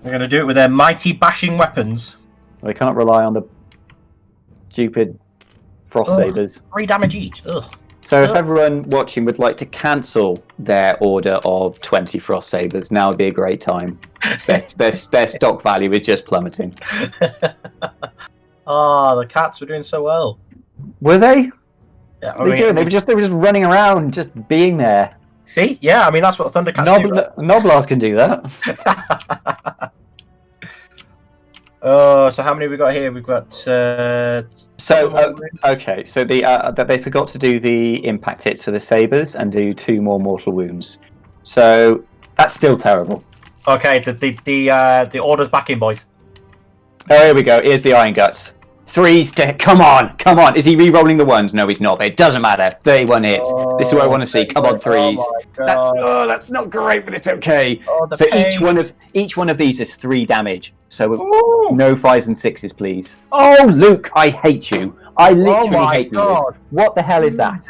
They're going to do it with their mighty bashing weapons. They can't rely on the stupid frost sabers. 3 damage each. Ugh. So if everyone watching would like to cancel their order of 20 Frost Sabres, now would be a great time. Their stock value is just plummeting. Oh, the cats were doing so well. Were they? Yeah, They were just running around, just being there. See? Yeah, I mean, that's what Thundercats do. Right? Noblars can do that. Oh, so how many have we got here? We've got... okay, so they forgot to do the impact hits for the Sabres and do 2 more mortal wounds. So that's still terrible. Okay, the order's back in, boys. Oh, here we go. Here's the Iron Guts. 3 stick. Come on. Is he re-rolling the ones? No, he's not. But it doesn't matter. 31 hits. This is what I want to see. Come on, 3s. That's not great, but it's okay. So each one of these is 3 damage. So no 5s and 6s, please. Oh, Luke, I hate you. I literally hate you. What the hell is that?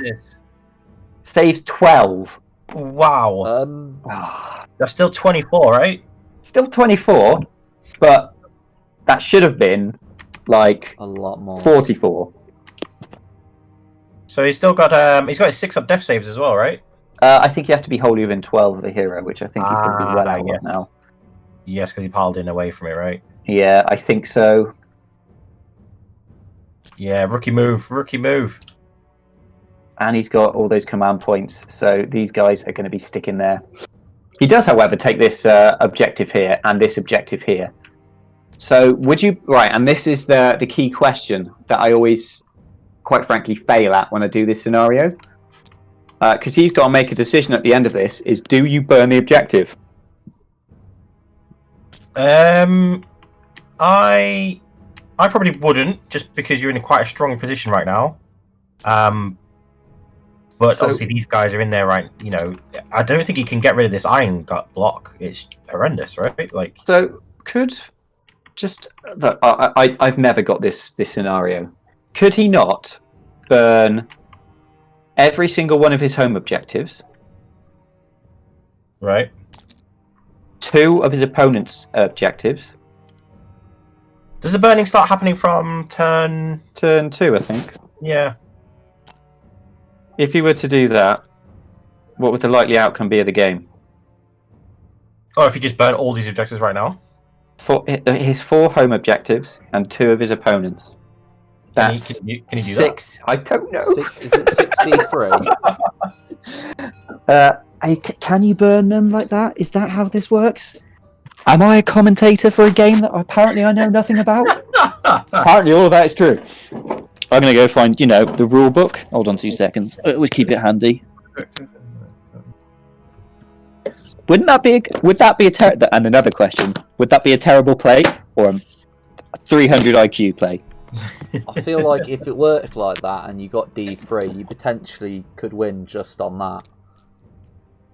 Saves 12. Wow. That's still 24, right? Still 24, but that should have been like a lot more. 44. So he's still got his 6 up death saves as well, right? I think he has to be wholly within 12 of the hero, which I think he's going to be well out of now. Yes, because he piled in away from it, right? Yeah, I think so. Yeah, rookie move. And he's got all those command points, so these guys are going to be sticking there. He does, however, take this objective here and this objective here. So would you... Right, and this is the key question that I always, quite frankly, fail at when I do this scenario. Because he's got to make a decision at the end of this, is do you burn the objective? I probably wouldn't, just because you're in quite a strong position right now. But obviously these guys are in there, right? You know, I don't think he can get rid of this Iron Gut block. It's horrendous, right? Like, so could just look, I've never got this scenario. Could he not burn every single one of his home objectives? Right. 2 of his opponent's objectives. Does the burning start happening from turn 2, I think. Yeah. If you were to do that, what would the likely outcome be of the game? Oh, if you just burn all these objectives right now? His 4 home objectives and 2 of his opponents. That's can you do 6. That? I don't know. Is it 63? Can you burn them like that? Is that how this works? Am I a commentator for a game that apparently I know nothing about? Apparently all of that is true. I'm going to go find, the rule book. Hold on 2 seconds. I always keep it handy. Would that be a and another question, would that be a terrible play or a 300 IQ play? I feel like if it worked like that and you got D3, you potentially could win just on that.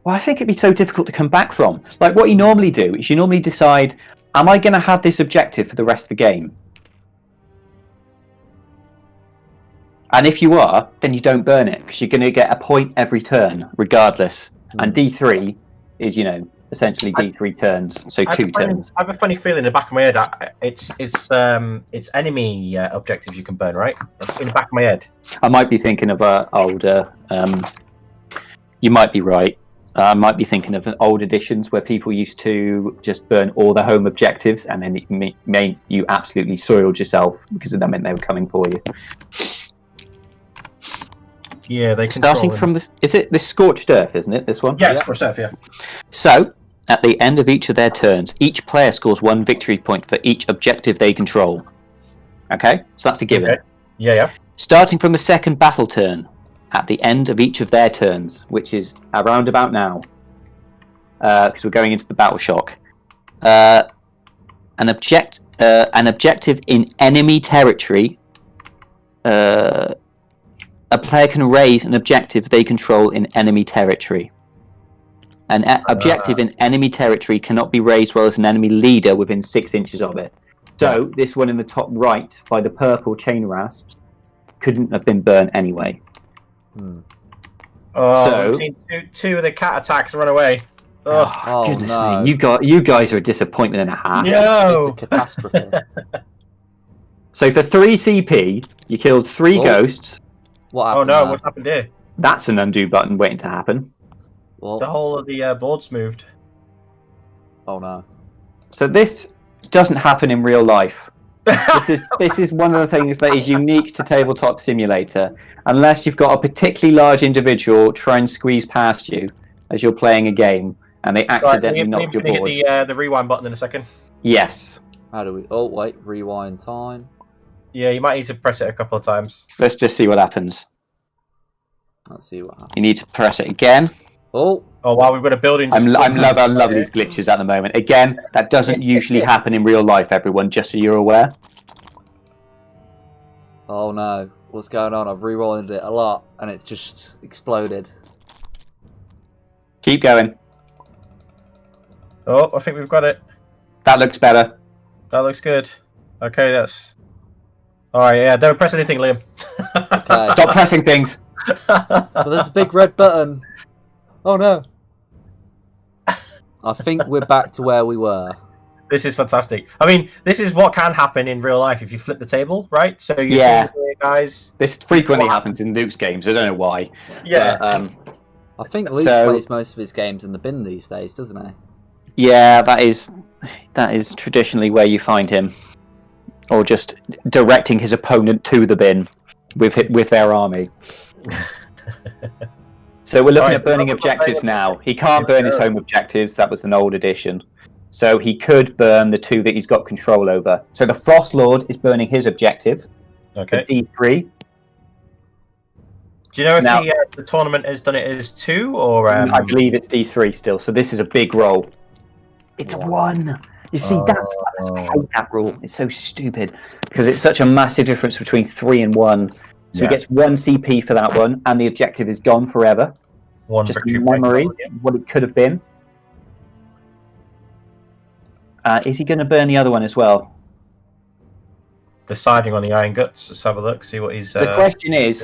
Well, I think it'd be so difficult to come back from. Like, what you normally do is you normally decide, am I going to have this objective for the rest of the game? And if you are, then you don't burn it, because you're going to get a point every turn, regardless. And D3 is, essentially D3 turns, so 2 turns. I have a funny feeling in the back of my head. It's enemy objectives you can burn, right? In the back of my head. I might be thinking of older... you might be right. I might be thinking of old editions where people used to just burn all the home objectives, and then it made you absolutely soiled yourself because that meant they were coming for you. Yeah, they starting from this. Is it this Scorched Earth? Isn't it this one? Yeah, Scorched Earth. Yeah. So at the end of each of their turns, each player scores 1 victory point for each objective they control. Okay, so that's a given. Okay. Yeah. Starting from the second battle turn. At the end of each of their turns, which is around about now, because we're going into the battle shock. An objective in enemy territory. A player can raise an objective they control in enemy territory. An objective in enemy territory cannot be raised while as an enemy leader within 6 inches of it. So this one in the top right by the purple chain rasps couldn't have been burned anyway. Oh, so, two of the cat attacks run away. Oh, goodness me! You guys are a disappointment and a half. No, it's a catastrophe. So for 3 CP, you killed 3 ghosts. What happened there? What's happened here? That's an undo button waiting to happen. Well, The whole of the board's moved. oh no. So this doesn't happen in real life. This is one of the things that is unique to Tabletop Simulator. Unless you've got a particularly large individual try and squeeze past you as you're playing a game, and they accidentally knock your board. Hit the rewind button in a second. Yes. How do we... Oh, wait. Rewind time. Yeah, you might need to press it a couple of times. Let's just see what happens. Let's see what happens. You need to press it again. Oh. Oh, wow, we've got a building. I love these glitches at the moment. Again, that doesn't usually happen in real life, everyone, just so you're aware. Oh no. What's going on? I've rewinded it a lot, and it's just exploded. Keep going. Oh, I think we've got it. That looks better. That looks good. Okay, that's... Alright, yeah, don't press anything, Liam. Okay. Stop pressing things. But there's a big red button. Oh no. I think we're back to where we were. This is fantastic. I mean, this is what can happen in real life if you flip the table, right? So you Yeah. see here, guys. This frequently happens in Luke's games. I don't know why. Yeah. But, I think Luke So- plays most of his games in the bin these days, doesn't he? yeah, that is traditionally where you find him, or just directing his opponent to the bin with their army. So we're looking Alright, at burning objectives now. He can't burn his home objectives. That was an old edition. So he could burn the two that he's got control over. So the Frost Lord is burning his objective, Okay. D3. Do you know if Now- the tournament has done it as 2 or... I believe it's D3 still. So this is a big roll. It's a 1. You see, I hate that rule. It's so stupid because it's such a massive difference between 3 and 1. So he gets 1 CP for that one, and the objective is gone forever. one Just victory point. memory, what it could have been. Is he going to burn the other one as well? Deciding on the Iron Guts. Let's have a look, see what he's... The question is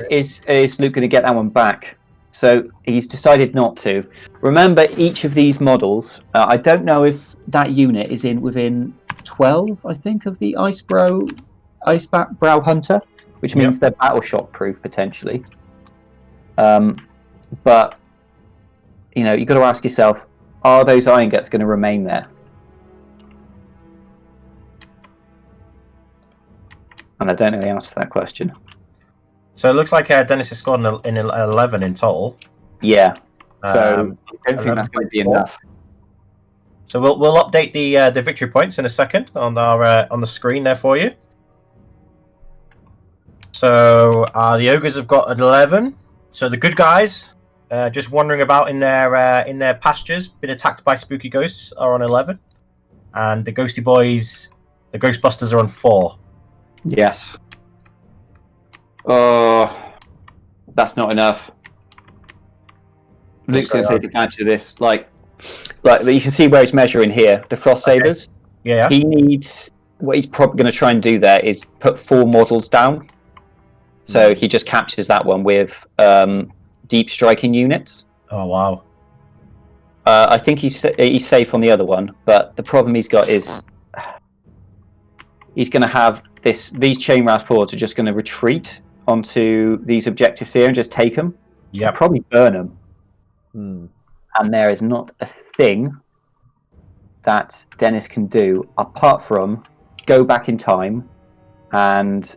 Luke going to get that one back? So he's decided not to. Remember, each of these models, I don't know if that unit is within 12, I think, of the Ice Brow Hunter, which means they're battle shock proof potentially. But you know, you've got to ask yourself, are those Iron Guts going to remain there? And I don't know the answer to that question. So it looks like Dennis has scored in 11 in total. Yeah. So I don't think 11 that's going to be enough. So we'll update the victory points in a second on our on the screen there for you. So the ogres have got an 11. So the good guys, just wandering about in their pastures, been attacked by spooky ghosts, are on 11, and the ghosty boys, the Ghostbusters, are on 4. Yes. Oh, that's not enough. Luke's going to take advantage of this. Like you can see where he's measuring here. The Frost Sabers. Yeah. He needs. What he's probably going to try and do there is put 4 models down. So he just captures that one with deep striking units. Oh wow. I think he's safe on the other one, but the problem he's got is he's going to have these chain rapports are just going to retreat onto these objectives here and just take them. Yeah. Probably burn them. Hmm. And there is not a thing that Dennis can do apart from go back in time and,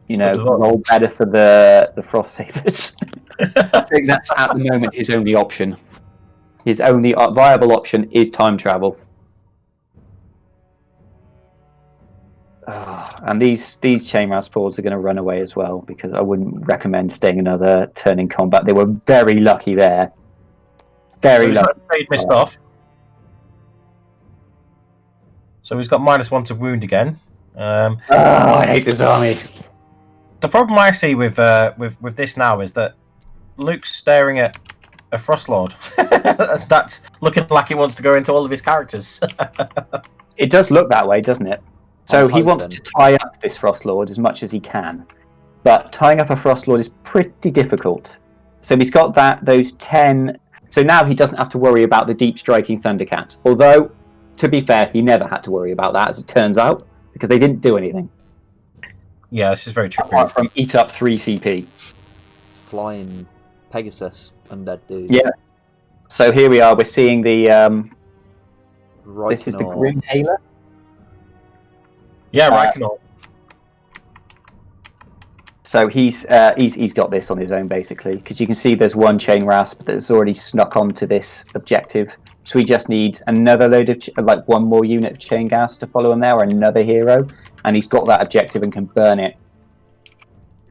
you know, roll better for the Frost Sabers. I think that's at the moment his only option. His only viable option is time travel. And these chain rapports are going to run away as well, because I wouldn't recommend staying another turn in combat. They were very lucky there. Very lucky. He's missed off. So he's got -1 to wound again. I hate this army. The problem I see with this now is that Luke's staring at a Frost Lord that's looking like he wants to go into all of his characters. It does look that way, doesn't it? So I'm he wants hoping. to tie up this Frost Lord as much as he can. But tying up a Frost Lord is pretty difficult. So he's got those 10... So now he doesn't have to worry about the deep striking Thundercats. Although, to be fair, he never had to worry about that, as it turns out, because they didn't do anything. Yeah, this is very true. Apart from eat up 3 CP. Flying Pegasus undead dude. Yeah. So here we are. We're seeing the. This is the Reikenor. Grim Hailer. Yeah, Reikenor. So he's got this on his own basically, because you can see there's one chain rasp that's already snuck onto this objective. So he just needs another load of like one more unit of chain gas to follow him there, or another hero, and he's got that objective and can burn it.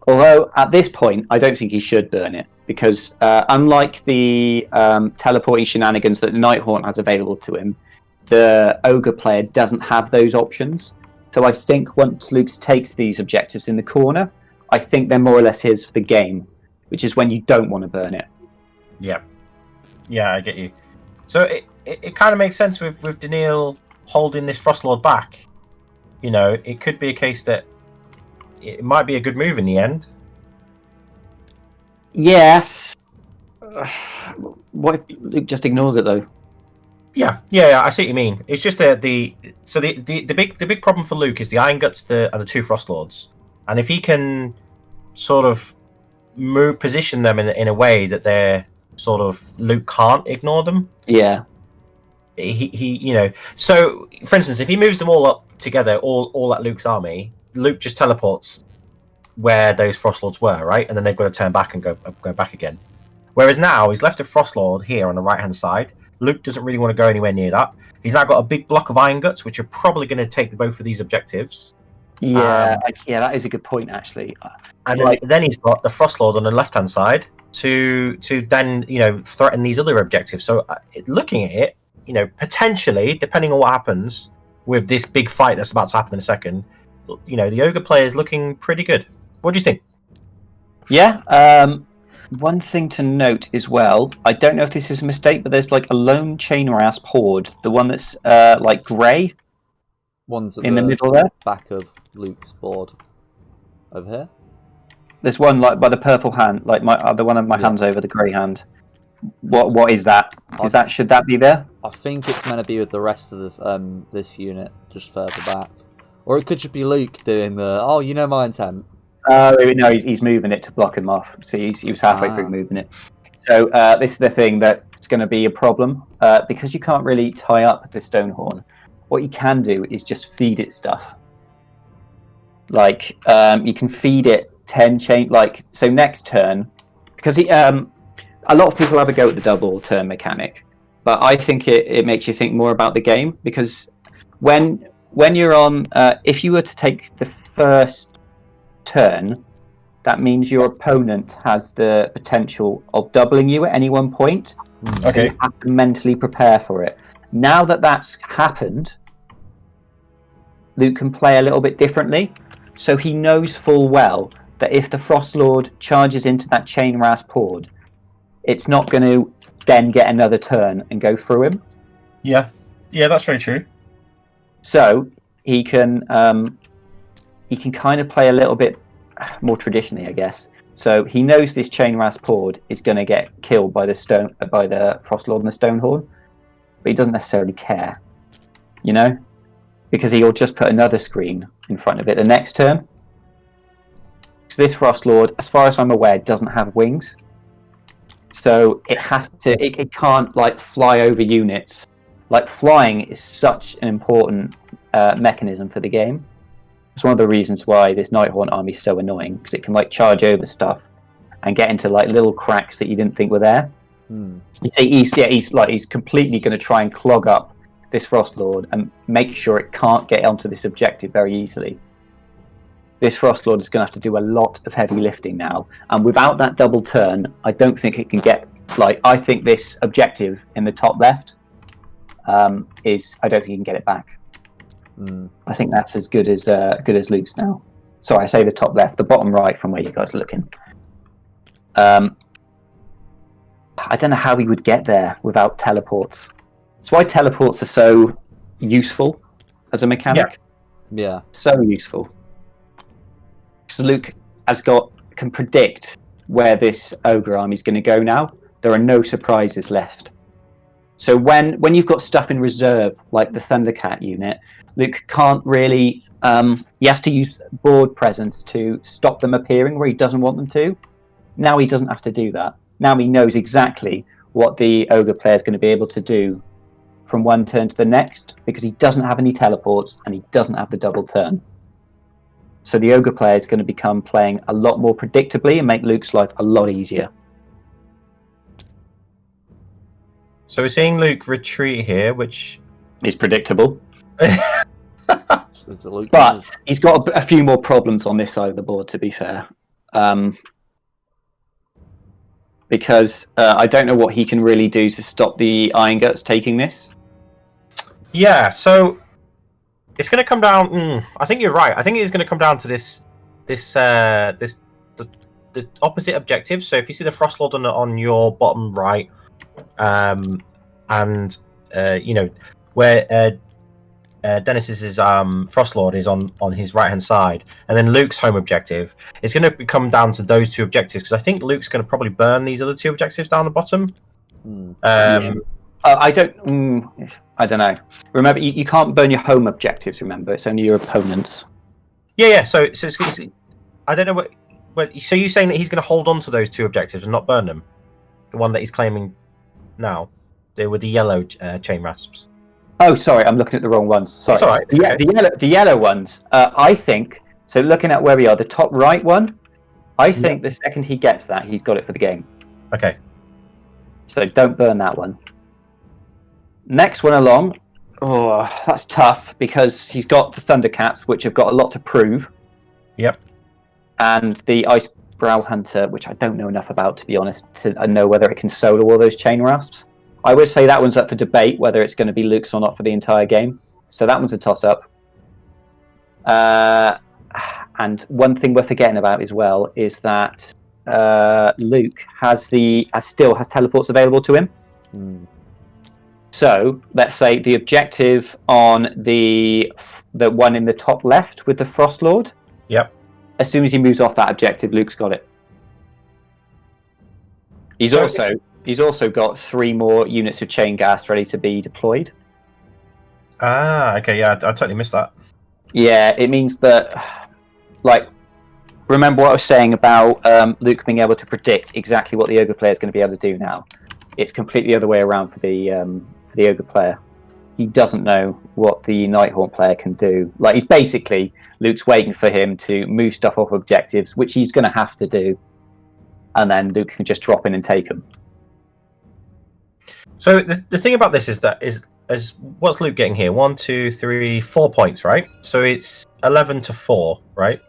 Although at this point, I don't think he should burn it, because unlike the teleporting shenanigans that the Nighthaunt has available to him, the Ogre player doesn't have those options. So I think once Luke takes these objectives in the corner, I think they're more or less his for the game, which is when you don't want to burn it. Yeah, I get you. So it kind of makes sense with Daniil holding this Frostlord back. You know, it could be a case that it might be a good move in the end. Yes. What if Luke just ignores it though? Yeah, I see what you mean. It's just the big problem for Luke is the Iron Guts and the two Frostlords, and if he can sort of position them in a way that they're sort of Luke can't ignore them. Yeah. He you know. So for instance, if he moves them all up together, all at Luke's army, Luke just teleports where those Frostlords were, right, and then they've got to turn back and go back again. Whereas now he's left a Frostlord here on the right hand side. Luke doesn't really want to go anywhere near that. He's now got a big block of Iron Guts, which are probably going to take both of these objectives. Yeah, that is a good point actually. And then he's got the Frostlord on the left-hand side to then, you know, threaten these other objectives. So looking at it, you know, potentially, depending on what happens with this big fight that's about to happen in a second, you know, the Ogre player is looking pretty good. What do you think? Yeah. One thing to note as well, I don't know if this is a mistake, but there's like a lone chain rasp horde, the one that's like grey. One's at in the middle there. Back of Luke's board. Over here. There's one like by the purple hand, like the one of my hands over the grey hand. What is that? Should that be there? I think it's meant to be with the rest of the this unit just further back, or it could just be Luke doing the. Oh, you know my intent. No, he's moving it to block him off. So he was halfway through moving it. So this is the thing that's going to be a problem because you can't really tie up the Stonehorn. What you can do is just feed it stuff. Like you can feed it 10 chain. Like so next turn, because a lot of people have a go at the double turn mechanic, but I think it makes you think more about the game, because when you're on, if you were to take the first turn, that means your opponent has the potential of doubling you at any one point. Okay. So you have to mentally prepare for it. Now that that's happened, Luke can play a little bit differently. So he knows full well that if the Frostlord charges into that chain rasp horde, it's not going to then get another turn and go through him. Yeah, that's very true. So he can kind of play a little bit more traditionally, I guess. So he knows this chain rasp horde is going to get killed by the Frostlord and the Stonehorn, but he doesn't necessarily care, you know, because he'll just put another screen in front of it the next turn. Because this Frostlord, as far as I'm aware, doesn't have wings, so it can't like fly over units. Like flying is such an important mechanism for the game. It's one of the reasons why this Nighthaunt army is so annoying, because it can like charge over stuff and get into like little cracks that you didn't think were there. You see, he's completely going to try and clog up this Frostlord and make sure it can't get onto this objective very easily. This Frostlord is going to have to do a lot of heavy lifting now, and without that double turn, I don't think it can get I think this objective in the top left I don't think he can get it back. I think that's as good as Luke's now. Sorry, I say the top left, the bottom right from where you guys are looking. I don't know how he would get there without teleports. That's why teleports are so useful as a mechanic. Yeah. So useful. So Luke can predict where this ogre army is going to go now. There are no surprises left. So when you've got stuff in reserve, like the Thundercat unit, Luke can't really... he has to use board presence to stop them appearing where he doesn't want them to. Now he doesn't have to do that. Now he knows exactly what the ogre player is going to be able to do from one turn to the next, because he doesn't have any teleports and he doesn't have the double turn. So the ogre player is going to become playing a lot more predictably and make Luke's life a lot easier. So we're seeing Luke retreat here, which is predictable. So Luke But he's got a few more problems on this side of the board, to be fair. Because I don't know what he can really do to stop the Iron Guts taking this. Yeah, so it's going to come down. I think you're right. I think it's going to come down to the opposite objective. So if you see the Frostlord on your bottom right, and you know where Dennis's Frostlord is on his right hand side, and then Luke's home objective, it's going to come down to those two objectives, because I think Luke's going to probably burn these other two objectives down the bottom. I don't know. Remember, you can't burn your home objectives. Remember, it's only your opponents. Yeah. So I don't know what. So you're saying that he's going to hold on to those two objectives and not burn them? The one that he's claiming now, they were the yellow chain rasps. Oh, sorry, I'm looking at the wrong ones. Sorry. That's all right. The yellow ones. I think so. Looking at where we are, the top right one. I think the second he gets that, he's got it for the game. Okay. So don't burn that one. Next one along. Oh, that's tough because he's got the Thundercats, which have got a lot to prove. Yep. And the Icebrow Hunter, which I don't know enough about, to be honest, to know whether it can solo all those chain rasps. I would say that one's up for debate, whether it's going to be Luke's or not for the entire game. So that one's a toss-up. And one thing we're forgetting about as well is that Luke still has teleports available to him. So let's say the objective on the one in the top left with the Frostlord. Yep. As soon as he moves off that objective, Luke's got it. He's also got 3 more units of chain gas ready to be deployed. Okay, yeah, I totally missed that. Yeah, it means that, like, remember what I was saying about Luke being able to predict exactly what the ogre player is going to be able to do now. It's completely the other way around for the ogre player. He doesn't know what the Nighthaunt player can do. Like, he's basically, Luke's waiting for him to move stuff off objectives, which he's going to have to do, and then Luke can just drop in and take them. So the thing about this is what's Luke getting here? 1, 2, 3, 4 points, right? So it's 11-4, right?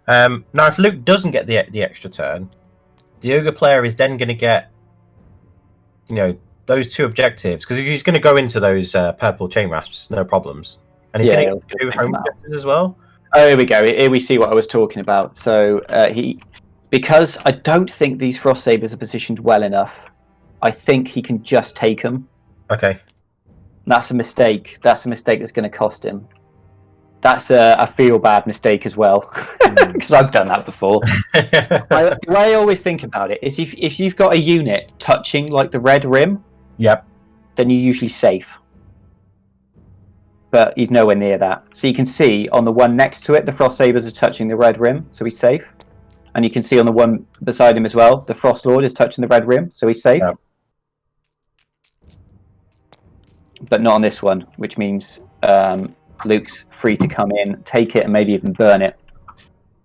Now, if Luke doesn't get the extra turn, the ogre player is then going to get, those 2 objectives, because he's going to go into those purple chain rasps, no problems, and he's going to do home objectives as well. Oh, here we go. Here we see what I was talking about. So because I don't think these Frost Sabers are positioned well enough, I think he can just take them. Okay. That's a mistake. That's a mistake that's going to cost him. That's a feel-bad mistake as well, because I've done that before. The way I always think about it is if you've got a unit touching like the red rim, yep, then you're usually safe. But he's nowhere near that. So you can see on the one next to it, the Frost Sabers are touching the red rim, so he's safe. And you can see on the one beside him as well, the Frostlord is touching the red rim, so he's safe. Yep. But not on this one, which means Luke's free to come in, take it, and maybe even burn it.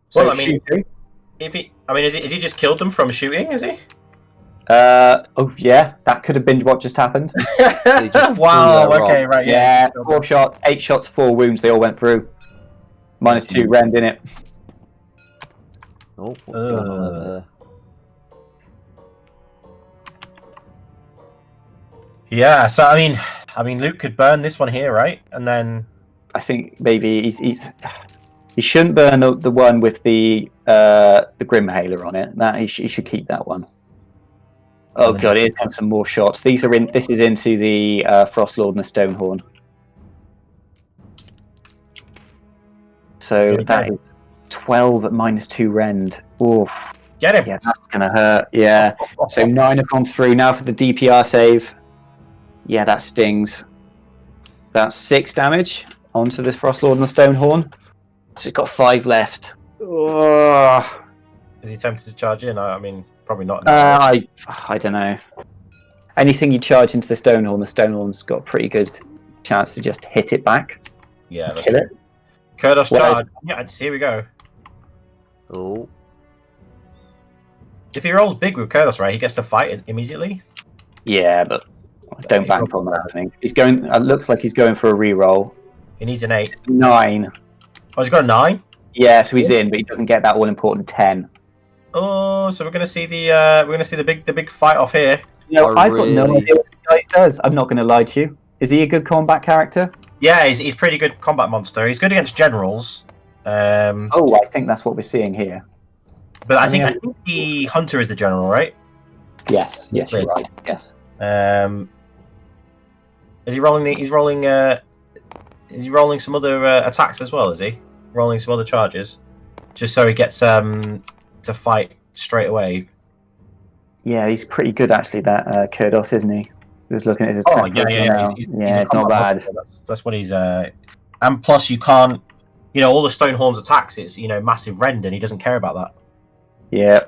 So, well, has he just killed them from shooting? Is he? Oh yeah, that could have been what just happened. Wow. Okay. Right. Yeah. 4 shots, 8 shots, 4 wounds. They all went through. -2 rend in it. Oh, what's going on over there? Yeah. So I mean, Luke could burn this one here, right? And then I think maybe he shouldn't burn the one with the Grimhaler on it. That he should keep that one. Oh god, here comes some more shots. This is into the Frostlord and the Stonehorn. So that is 12 at -2 rend. Oof. Get him. Yeah, that's gonna hurt. Yeah. So 9 have gone through now for the DPR save. Yeah, that stings. That's 6 damage onto the Frostlord and the Stonehorn. So it's got 5 left. Oh. Is he tempted to charge in? I mean, Probably not. I don't know. Anything you charge into the Stonehorn's got a pretty good chance to just hit it back. Yeah, Kill it. Kurdos charge. Yeah, here we go. Oh. If he rolls big with Kurdos, right, he gets to fight it immediately. Yeah, but don't bank on that happening. He's going. It looks like he's going for a re-roll. He needs an 8. 9. Oh, he's got a 9. Yeah, so he's in, but he doesn't get that all-important 10. Oh, so we're gonna see the big fight off here. You know, I've got no idea what the guy does. I'm not going to lie to you. Is he a good combat character? Yeah, he's pretty good combat monster. He's good against generals. Oh, I think that's what we're seeing here. But I think the hunter is the general, right? Yes, you're right. Yes. Is he rolling? He's rolling. Is he rolling some other attacks as well? Is he rolling some other charges, just so he gets to fight straight away? Yeah, he's pretty good actually. That Kurdos, isn't he? Just looking at his attack. Oh yeah. He's it's not bad. That's what he's. And plus, you can't. You know, all the Stonehorn's attacks. It's massive rend, and he doesn't care about that. Yeah.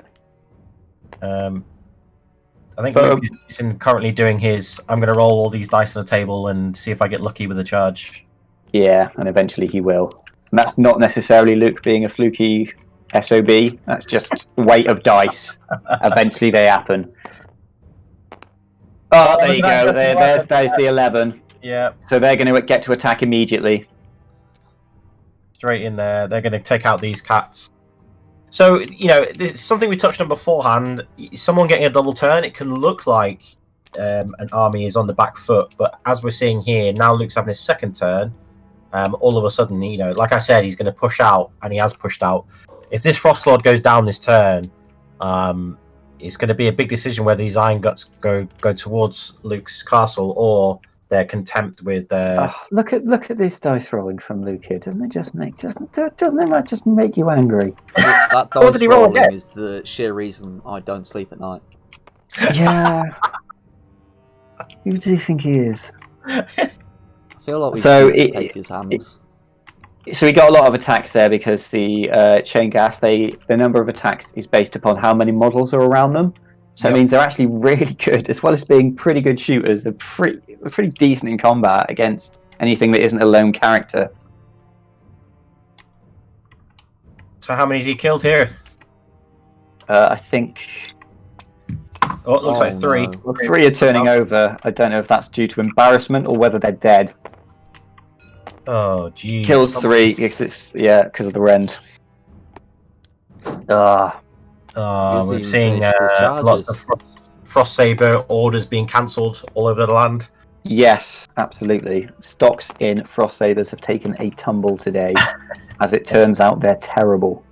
I think Luke is currently doing his. I'm going to roll all these dice on the table and see if I get lucky with a charge. Yeah, and eventually he will. And that's not necessarily Luke being a fluky SOB. That's just weight of dice. Eventually they happen. Oh, there you go. There's the 11. Yeah. So they're going to get to attack immediately. Straight in there. They're going to take out these cats. So, this is something we touched on beforehand. Someone getting a double turn, it can look like an army is on the back foot. But as we're seeing here, now Luke's having his second turn. All of a sudden, like I said, he's going to push out, and he has pushed out. If this Frostlord goes down this turn, it's going to be a big decision whether these Iron Guts go towards Luke's castle or their contempt with. Look at this dice rolling from Luke here. Doesn't it just make you angry? That dice rolling is the sheer reason I don't sleep at night. Yeah. Who do you think he is? I feel like we should take his hammers. So we got a lot of attacks there because the chain gas, the number of attacks is based upon how many models are around them. So it means they're actually really good, as well as being pretty good shooters. They're pretty decent in combat against anything that isn't a lone character. So how many has he killed here? I think. Oh, it looks like 3. No. Well, 3 are turning over. I don't know if that's due to embarrassment or whether they're dead. Oh, geez. Killed 3. Because of the rend. We're seeing lots of Frost Saber orders being cancelled all over the land. Yes, absolutely. Stocks in Frost Sabers have taken a tumble today. As it turns out, they're terrible.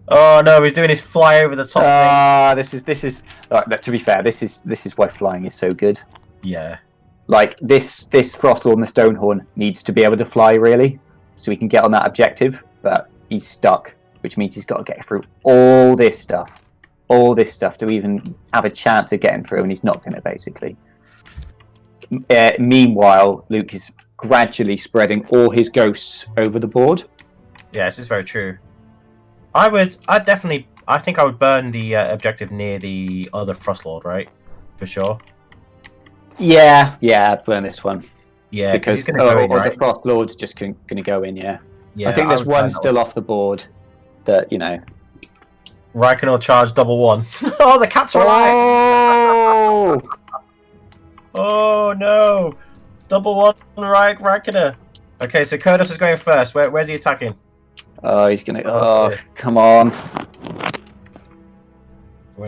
Oh no, he's doing his fly over the top thing. This is to be fair, this is why flying is so good. Yeah. Like this Frostlord and the Stonehorn needs to be able to fly really, so he can get on that objective, but he's stuck, which means he's got to get through all this stuff to even have a chance of getting through, and he's not going to basically. Meanwhile, Luke is gradually spreading all his ghosts over the board. Yeah, this is very true. I think I would burn the objective near the other Frostlord, right? For sure. Yeah, I'd burn this one. Yeah, because he's going to go in, right? The Frostlord's just going to go in, yeah. Yeah, I think there's one still off the board that, Raikkonen charge double 1. Oh, the cats are alive! Oh! Oh no! Double 1 Raikkonen. Okay, so Kurdos is going first. Where's he attacking? Oh, he's gonna. Oh, come on!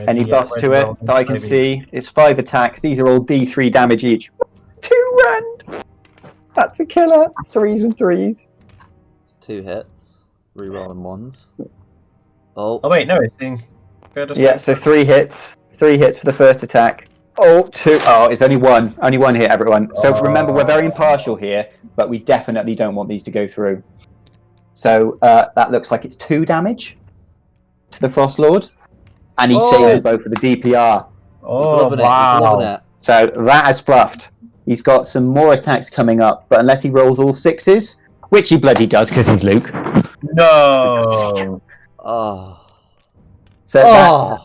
Any buffs to it that I can see? It's 5 attacks. These are all D3 damage each. 2 rend. That's a killer. 3s and 3s. 2 hits. Rerolling 1s. Oh wait, no, it's in. Yeah, so 3 hits. 3 hits for the first attack. Oh, 2. Oh, it's only 1. Only 1 hit, everyone. So remember, we're very impartial here, but we definitely don't want these to go through. So that looks like it's 2 damage to the Frostlord, and he's saving both of the DPR. Oh, he's wow. loving it. So that has fluffed. He's got some more attacks coming up, but unless he rolls all 6s, which he bloody does because he's Luke. No. Oh. So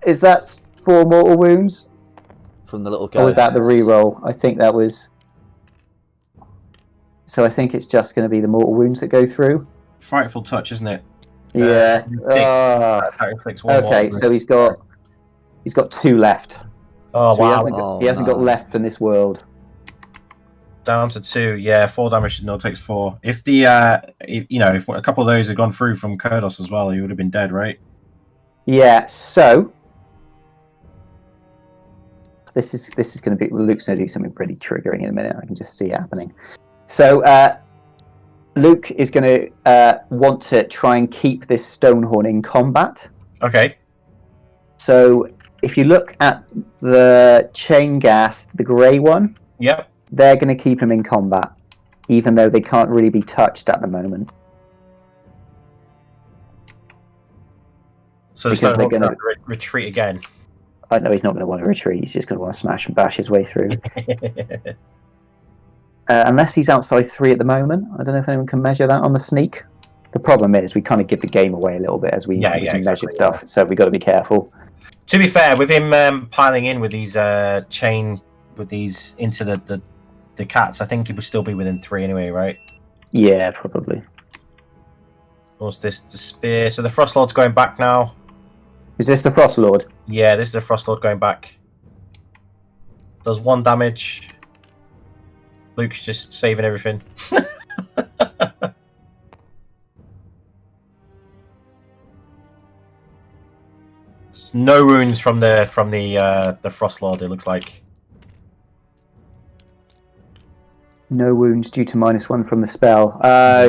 is that 4 mortal wounds? From the little ghost. Or was that the reroll? I think that was... So I think it's just going to be the mortal wounds that go through. Frightful touch, isn't it? Yeah. Okay, so he's got 2 left. Oh, so wow. He hasn't got left from this world. Down to 2. Yeah, 4 damage to nil takes 4. If if a couple of those had gone through from Kurdos as well, he would have been dead, right? Yeah, so this is going to be... Luke's going to do something really triggering in a minute. I can just see it happening. So Luke is going to want to try and keep this Stonehorn in combat. Okay. So if you look at the chain gassed, the grey one, yep, they're going to keep him in combat, even though they can't really be touched at the moment. So they're going to retreat again. I know he's not going to want to retreat. He's just going to want to smash and bash his way through. Unless he's outside 3 at the moment. I don't know if anyone can measure that on the sneak. The problem is we kind of give the game away a little bit as we measure stuff, so we've got to be careful. To be fair, with him piling in with these chain, with these into the cats, I think he would still be within 3 anyway, right? Yeah, probably. What's this? The spear. So the Frost Lord's going back now. Is this the Frost Lord? Yeah, this is the Frost Lord going back. Does 1 damage. Luke's just saving everything. No wounds from the Frost Lord, it looks like. No wounds due to -1 from the spell.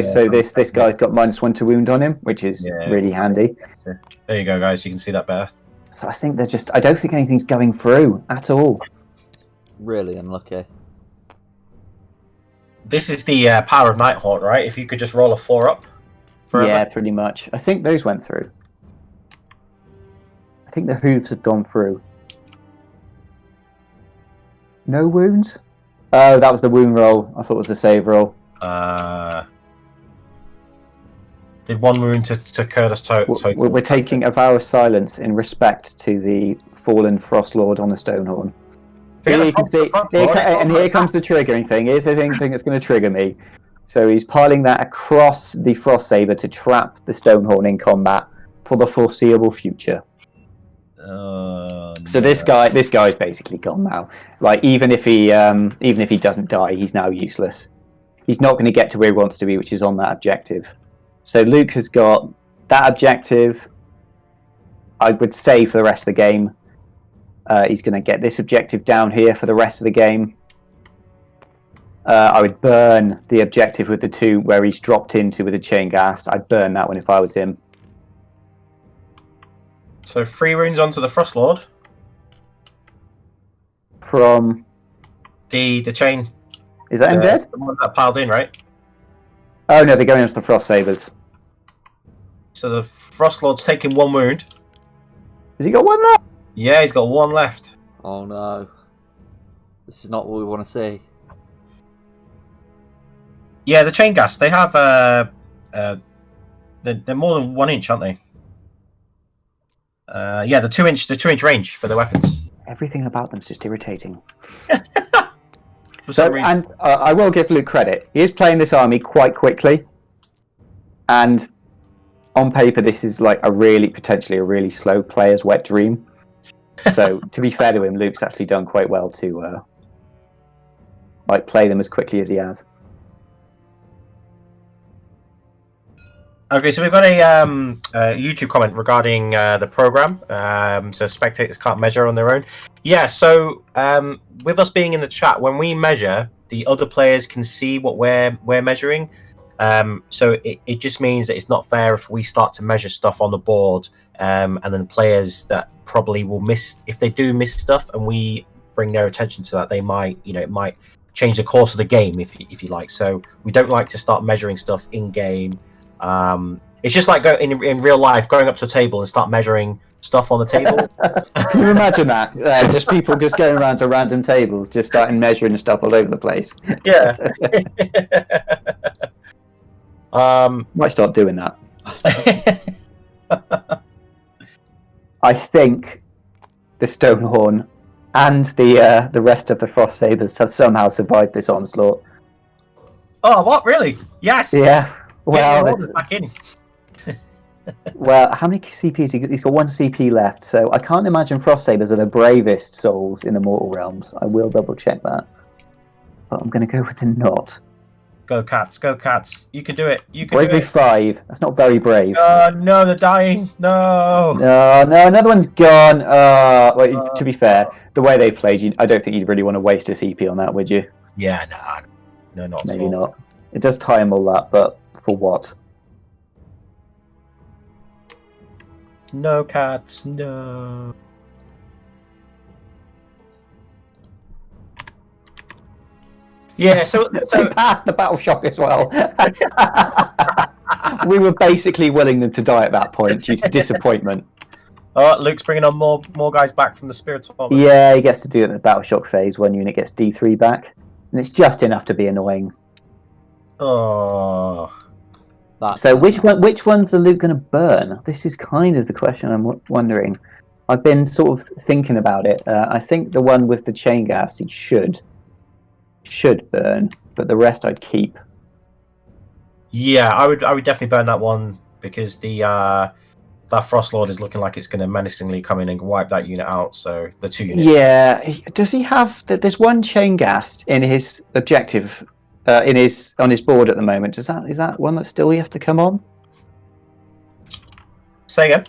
So this guy's got -1 to wound on him, which is really handy. There you go, guys. You can see that better. So I think I don't think anything's going through at all. Really unlucky. This is the power of Nighthaunt, right? If you could just roll a 4 up. Forever. Yeah, pretty much. I think those went through. I think the hooves have gone through. No wounds? Oh, that was the wound roll. I thought it was the save roll. Did 1 wound to Kurdos total. We're taking a vow of silence in respect to the fallen Frost Lord on the Stonehorn. Here you can see, here comes the triggering thing. Here's the thing that's going to trigger me. So he's piling that across the Frost Saber to trap the Stonehorn in combat for the foreseeable future. So this guy's basically gone now. Like even if he doesn't die, he's now useless. He's not going to get to where he wants to be, which is on that objective. So Luke has got that objective. I would say for the rest of the game. He's going to get this objective down here for the rest of the game. I would burn the objective with the 2 where he's dropped into with the chain gas. I'd burn that one if I was him. So 3 wounds onto the Frost Lord. From the chain. Is that him dead? The ones that piled in, right? Oh no, they're going into the Frost Sabers. So the Frost Lord's taking 1 wound. Has he got 1 left? Yeah, he's got 1 left. Oh no. This is not what we want to see. Yeah, the chain gas, they have they're more than 1 inch, aren't they? Yeah, the 2-inch range for the weapons. Everything about them's just irritating. So, and I will give Luke credit. He is playing this army quite quickly, and on paper this is like potentially a really slow player's wet dream. So to be fair to him, Luke's actually done quite well to play them as quickly as he has. Okay, so we've got a YouTube comment regarding the program. So spectators can't measure on their own. Yeah, so with us being in the chat, when we measure, the other players can see what we're measuring. So it just means that it's not fair if we start to measure stuff on the board, and then players that probably will miss, if they do miss stuff, and we bring their attention to that, they might, it might change the course of the game, if you like. So we don't like to start measuring stuff in game. It's just like in real life, going up to a table and start measuring stuff on the table. Can you imagine that? Just people just going around to random tables, just starting measuring stuff all over the place. Yeah. Might start doing that. I think the Stonehorn and the rest of the Frost Sabers have somehow survived this onslaught. Oh, what? Really? Yes. Yeah. Well, Well, back in. well, how many CPs? He's got 1 CP left, so I can't imagine Frost Sabers are the bravest souls in the Mortal Realms. I will double check that, but I'm going to go with the not. Go cats! Go cats! You can do it! You can Bravery do it! 5. That's not very brave. No, they're dying! No! No, another one's gone. Well, to be fair, the way they played, I don't think you'd really want to waste a CP on that, would you? Yeah, no, not Maybe at all. not. It does tie them all up, but for what? No cats, no. Yeah, so They passed the battle shock as well. We were basically willing them to die at that point due to disappointment. oh, Luke's bringing on more guys back from the Spirit Bomb. Yeah, he gets to do it in the battle shock phase. 1 unit gets D3 back, and it's just enough to be annoying. Oh, So which ones are Luke going to burn? This is kind of the question I'm wondering. I've been sort of thinking about it. I think the one with the chain gas he should burn, but the rest I'd keep. yeah, I would definitely burn that one because that Frost Lord is looking like it's going to menacingly come in and wipe that unit out. So the 2 units. Yeah, does he have? There's 1 chain gas in his objective, on his board at the moment. Is that one that still you have to come on? Say again.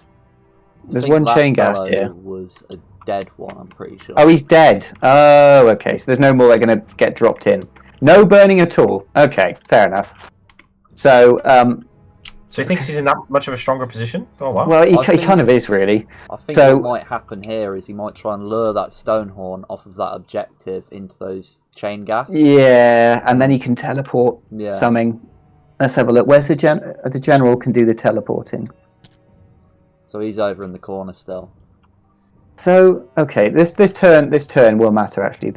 There's 1 chain gas here. Was a dead one, I'm pretty sure. Oh, he's dead. Oh, okay. So there's no more they're going to get dropped in. No burning at all. Okay, fair enough. So, So he thinks he's in that much of a stronger position? Oh wow. well, he kind of is really. I think So- what might happen here is he might try and lure that Stonehorn off of that objective into those chain gas. Yeah, and then he can teleport Yeah. something. Let's have a look. Where's the general can do the teleporting? So he's over in the corner still. So okay, this turn will matter actually.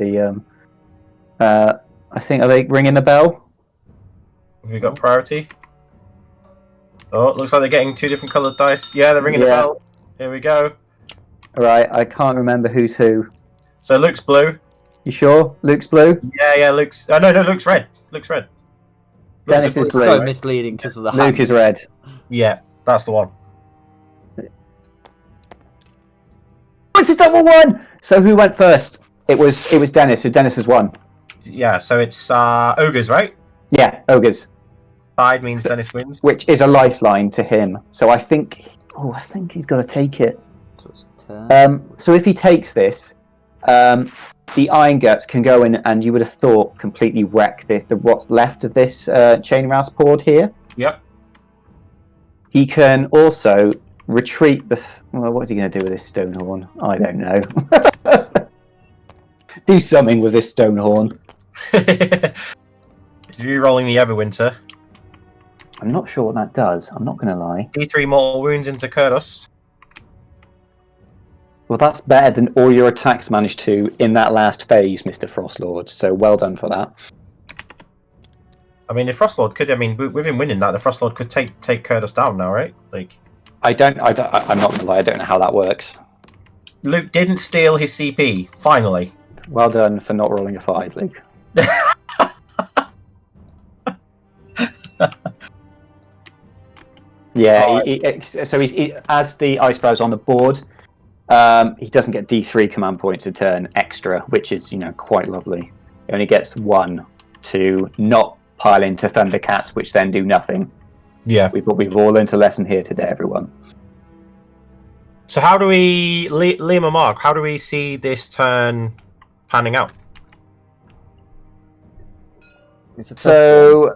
I think, are they ringing the bell? Have we got priority? Oh, it looks like they're getting 2 different coloured dice. Yeah, they're ringing the Yeah. bell. Here we go. All right, I can't remember who's who. So Luke's blue. You sure? Luke's blue. Yeah, Luke's. Oh no, Luke's red. Luke's red. Dennis is It's blue. so misleading because of the Luke hands. is red. Yeah, that's the one. It's a double one. So who went first? It was Dennis. So Dennis has won. Yeah, so it's ogres, right? Yeah, ogres, Side means Dennis wins. which is a lifeline to him. So I think he's got to take it. So it's 10. So if he takes this, the Iron Guts can go in, and you would have thought completely wreck what's left of this chain rouse board here. Yep. He can also retreat well, what is he going to do with this Stonehorn? I don't know. Do something with this Stonehorn. Is re-rolling the Everwinter. I'm not sure what that does. I'm not going to lie. D3 mortal wounds into Kurdos. Well, that's better than all your attacks managed to in that last phase, Mr. Frostlord. So well done for that. I mean, the Frostlord could. I mean, with him winning that, the Frostlord could take Kurdos down now, right? Like, I'm not going to lie. I don't know how that works. Luke didn't steal his CP. Finally. Well done for not rolling a 5, Luke. Yeah, so he's as the Icebrows on the board, he doesn't get D3 command points a turn extra, which is quite lovely. He only gets 1 to not pile into Thundercats, which then do nothing. Yeah. We've all learned a lesson here today, everyone. So how do we, Liam and Mark? How do we see this turn panning out? It's a tough So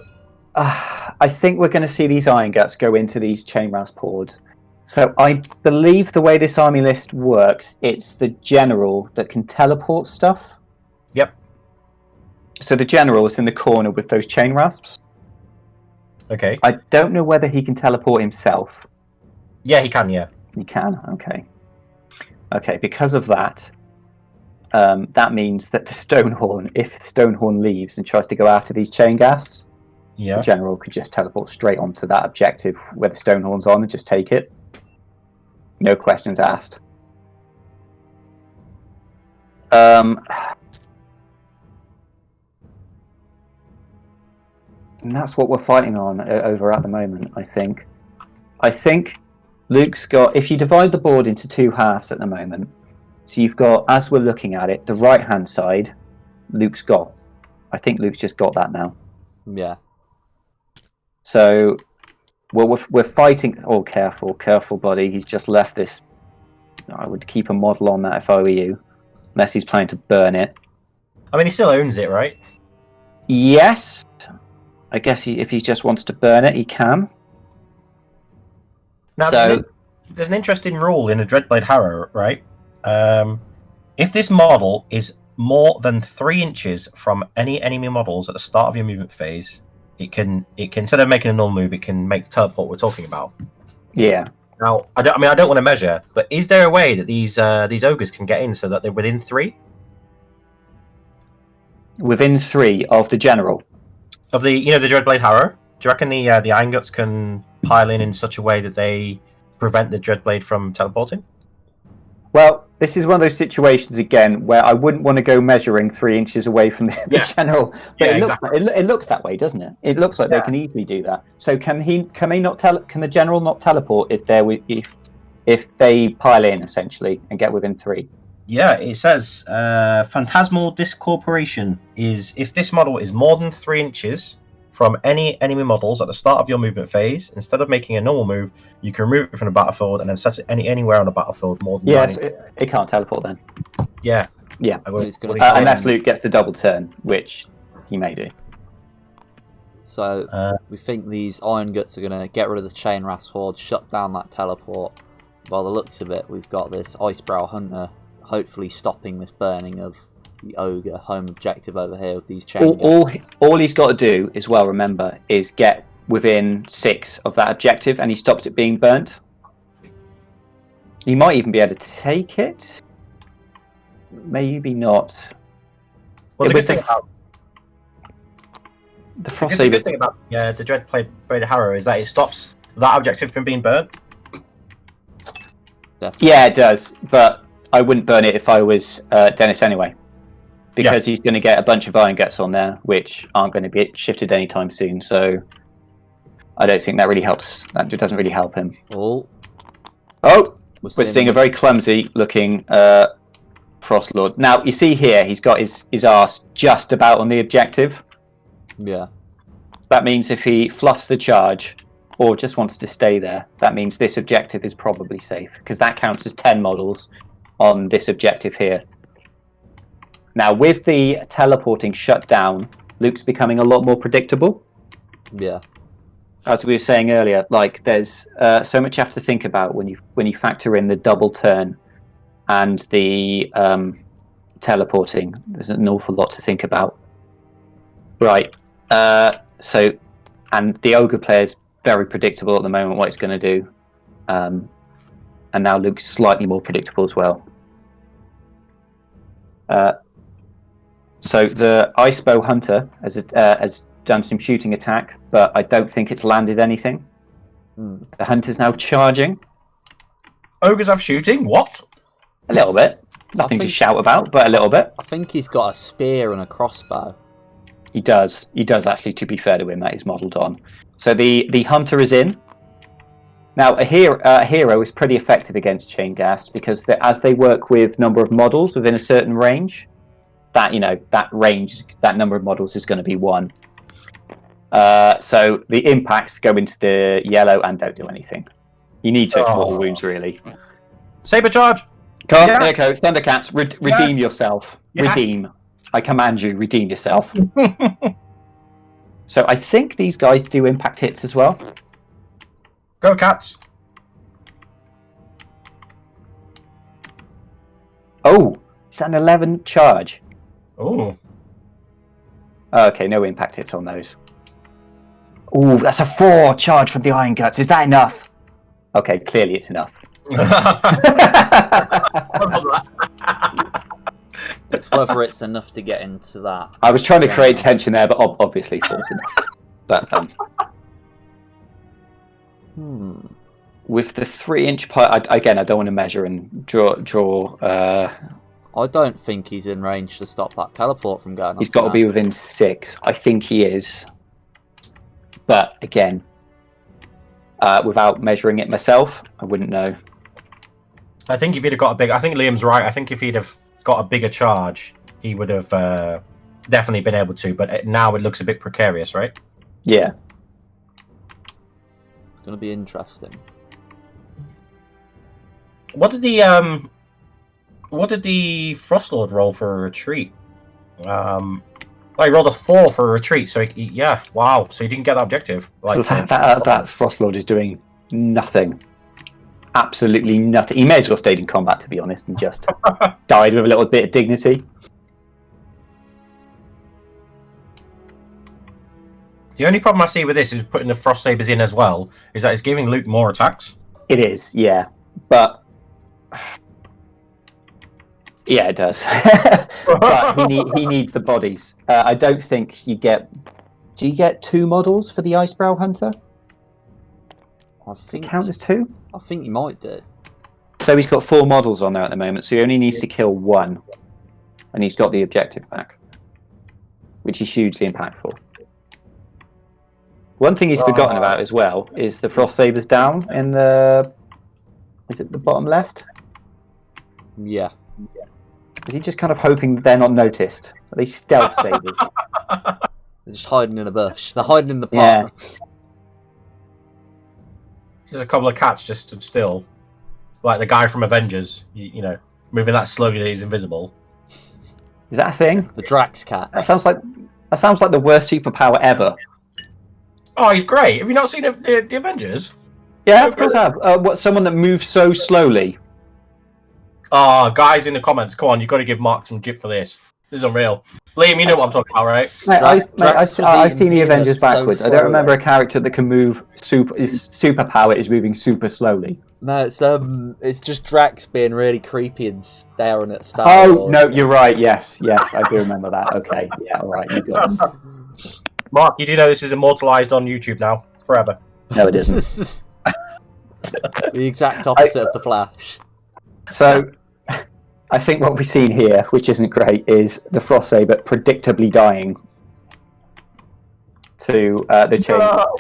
I think we're going to see these Iron Guts go into these Chain Rouse boards. So I believe the way this army list works, it's the general that can teleport stuff. Yep. So the general is in the corner with those chain rasps. Okay. I don't know whether he can teleport himself. Yeah, he can. Yeah. He can. Okay. Okay. Because of that, that means that the Stonehorn, if Stonehorn leaves and tries to go after these chain gas, Yeah. the general could just teleport straight onto that objective where the Stonehorn's on and just take it. No questions asked. And that's what we're fighting on over at the moment, I think. I think Luke's got... If you divide the board into two halves at the moment, so you've got, as we're looking at it, the right-hand side, Luke's got. I think Luke's just got that now. Yeah. So, well, we're fighting... Oh, careful, buddy. He's just left this... I would keep a model on that if I were you, unless he's planning to burn it. I mean, he still owns it, right? Yes. I guess if he just wants to burn it, he can. Now, So, there's an interesting rule in the Dreadblade Harrow, right? If this model is more than 3 inches from any enemy models at the start of your movement phase, it can instead of making a normal move, it can make teleport we're talking about. yeah. Now, I don't want to measure, but is there a way that these ogres can get in so that they're within 3 Within 3 of the general. of the the Dreadblade Harrow? Do you reckon the Iron Guts can pile in such a way that they prevent the Dreadblade from teleporting? Well, this is one of those situations again where I wouldn't want to go measuring 3 inches away from the general. But it looks that way, doesn't it? It looks like they can easily do that. So can the general not teleport if they pile in essentially and get within 3? Yeah, it says Phantasmal Discorporation is if this model is more than 3 inches from any enemy models at the start of your movement phase, instead of making a normal move, you can remove it from the battlefield and then set it anywhere on the battlefield more than Yes, it can't teleport then. Yeah. Yeah. So it's gonna unless Luke gets the double turn, which he may do. So we think these Iron Guts are going to get rid of the Chain Rasp Horde, shut down that teleport. By the looks of it, we've got this Icebrow Hunter hopefully stopping this burning of the Ogre home objective over here with these chain all he's got to do, as well, remember, is get within 6 of that objective and he stops it being burnt. He might even be able to take it. Maybe not. Well, the good thing about the Frost the good Sabers. thing about the Dreadblade Harrow is that it stops that objective from being burnt. Definitely. Yeah, it does, but I wouldn't burn it if I was Dennis anyway. Because he's going to get a bunch of Iron Guts on there, which aren't going to be shifted anytime soon. So I don't think that really helps. That doesn't really help him. Oh, we're seeing a very clumsy-looking Frost Lord. Now you see here, he's got his arse just about on the objective. Yeah. That means if he fluffs the charge, or just wants to stay there, that means this objective is probably safe because that counts as 10 models on this objective here. Now, with the teleporting shut down, Luke's becoming a lot more predictable. Yeah. As we were saying earlier, like there's so much you have to think about when you factor in the double turn and the teleporting. There's an awful lot to think about. Right. And the Ogre player's very predictable at the moment what he's going to do, and now Luke's slightly more predictable as well. So the Icebow Hunter has done some shooting attack, but I don't think it's landed anything. The Hunter's now charging. Ogres have shooting? What? A little bit. Nothing to shout about, but a little bit. I think he's got a spear and a crossbow. He does. He does, actually, to be fair to him, that is modelled on. So the Hunter is in. Now, a hero is pretty effective against Chain Gas because as they work with number of models within a certain range, that number of models is going to be 1. So the impacts go into the yellow and don't do anything. You need to mortal wounds, really. Saber charge! Come on, there you go. Thundercats, redeem yourself. Yeah. Redeem. I command you, redeem yourself. So I think these guys do impact hits as well. Go, cats! Oh, it's an 11 charge. Oh. Okay, no impact hits on those. Oh, that's a 4 charge from the Iron Guts. Is that enough? Okay, clearly it's enough. It's whether it's enough to get into that. I was trying to create tension there, but obviously 4's enough. But with the 3-inch part, again, I don't want to measure and draw I don't think he's in range to stop that teleport from going. He's got to be within 6. I think he is. But again, without measuring it myself, I wouldn't know. I think if he'd have got a big, I think Liam's right. I think if he'd have got a bigger charge, he would have definitely been able to. But now it looks a bit precarious, right? Yeah. It's going to be interesting. What did the Frostlord roll for a retreat? He rolled a 4 for a retreat. So yeah, wow. So he didn't get that objective. Like, so that Frostlord is doing nothing. Absolutely nothing. He may as well stayed in combat, to be honest, and just died with a little bit of dignity. The only problem I see with this is putting the Frost Sabers in as well, is that it's giving Luke more attacks. It is, yeah. But yeah, it does. But he needs the bodies. I don't think you get... Do you get 2 models for the Icebrow Hunter? I think, Does it count as 2? I think you might do. So he's got 4 models on there at the moment, so he only needs to kill 1. And he's got the objective back. Which is hugely impactful. One thing he's forgotten about as well is the Frost Sabers down in the... Is it the bottom left? Yeah. Is he just kind of hoping that they're not noticed? Are they stealth sabers? They're just hiding in a bush. They're hiding in the Yeah. park. There's a couple of cats just stood still. Like the guy from Avengers, you know, moving that slowly that he's invisible. Is that a thing? The Drax cat. That sounds like the worst superpower ever. Oh, he's great. Have you not seen the Avengers? Yeah, of course I have. What, someone that moves so slowly? Oh, guys in the comments, come on, you've got to give Mark some jip for this. This is unreal. Liam, you know what I'm talking about, right? I've seen the Avengers backwards. So I don't remember a character that can move his superpower is moving super slowly. No, it's just Drax being really creepy and staring at Star Oh, Wars. no, you're right. Yes, I do remember that. Okay, yeah, all right, you got it. Mark, you do know this is immortalized on YouTube now, forever. No, it isn't. The exact opposite of the Flash. So, I think what we've seen here, which isn't great, is the Frost Saber predictably dying to the chain. No.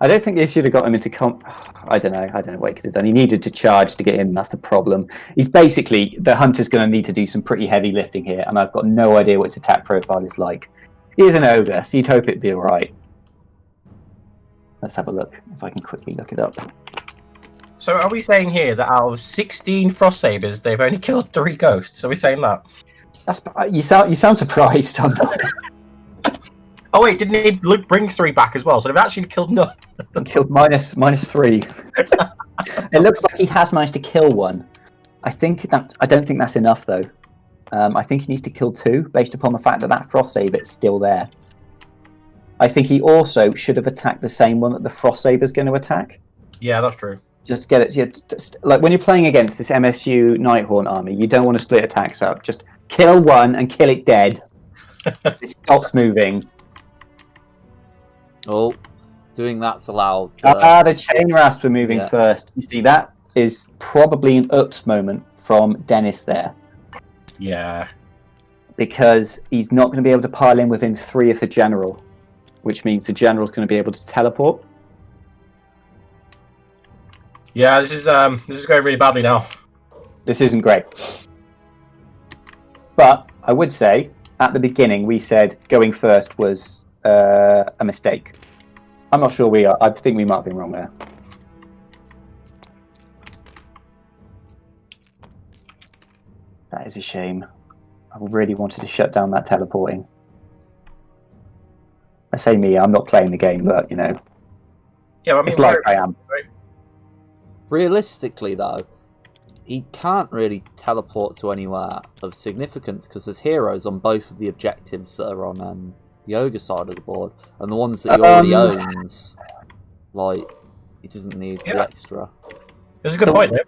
I don't think they should have got him into I don't know what he could have done. He needed to charge to get in, that's the problem. He's basically, the hunter's going to need to do some pretty heavy lifting here, and I've got no idea what his attack profile is like. He is an ogre, so you'd hope it'd be alright. Let's have a look, if I can quickly look it up. So are we saying here that out of 16 Frost Sabers, they've only killed 3 ghosts? Are we saying that? You sound surprised on that. Oh wait, didn't he bring 3 back as well? So they've actually killed none. Killed minus 3. It looks like he has managed to kill 1. I don't think that's enough though. I think he needs to kill 2 based upon the fact that Frost Saber is still there. I think he also should have attacked the same one that the Frost Saber is going to attack. Yeah, that's true. Just get it. Like when you're playing against this MSU Nighthaunt army, you don't want to split attacks up. Just kill 1 and kill it dead. It stops moving. Oh, doing that's allowed. The chain rasps are moving first. You see, that is probably an ups moment from Dennis there. Yeah. Because he's not going to be able to pile in within 3 of the general, which means the general's going to be able to teleport. Yeah, this is going really badly now. This isn't great. But I would say, at the beginning, we said going first was a mistake. I'm not sure we are. I think we might have been wrong there. That is a shame. I really wanted to shut down that teleporting. I say me, I'm not playing the game, but, you know. Yeah, I mean, it's like I am. Realistically, though, he can't really teleport to anywhere of significance because there's heroes on both of the objectives that are on the ogre side of the board, and the ones that he already owns, like, he doesn't need the extra. There's a good point there.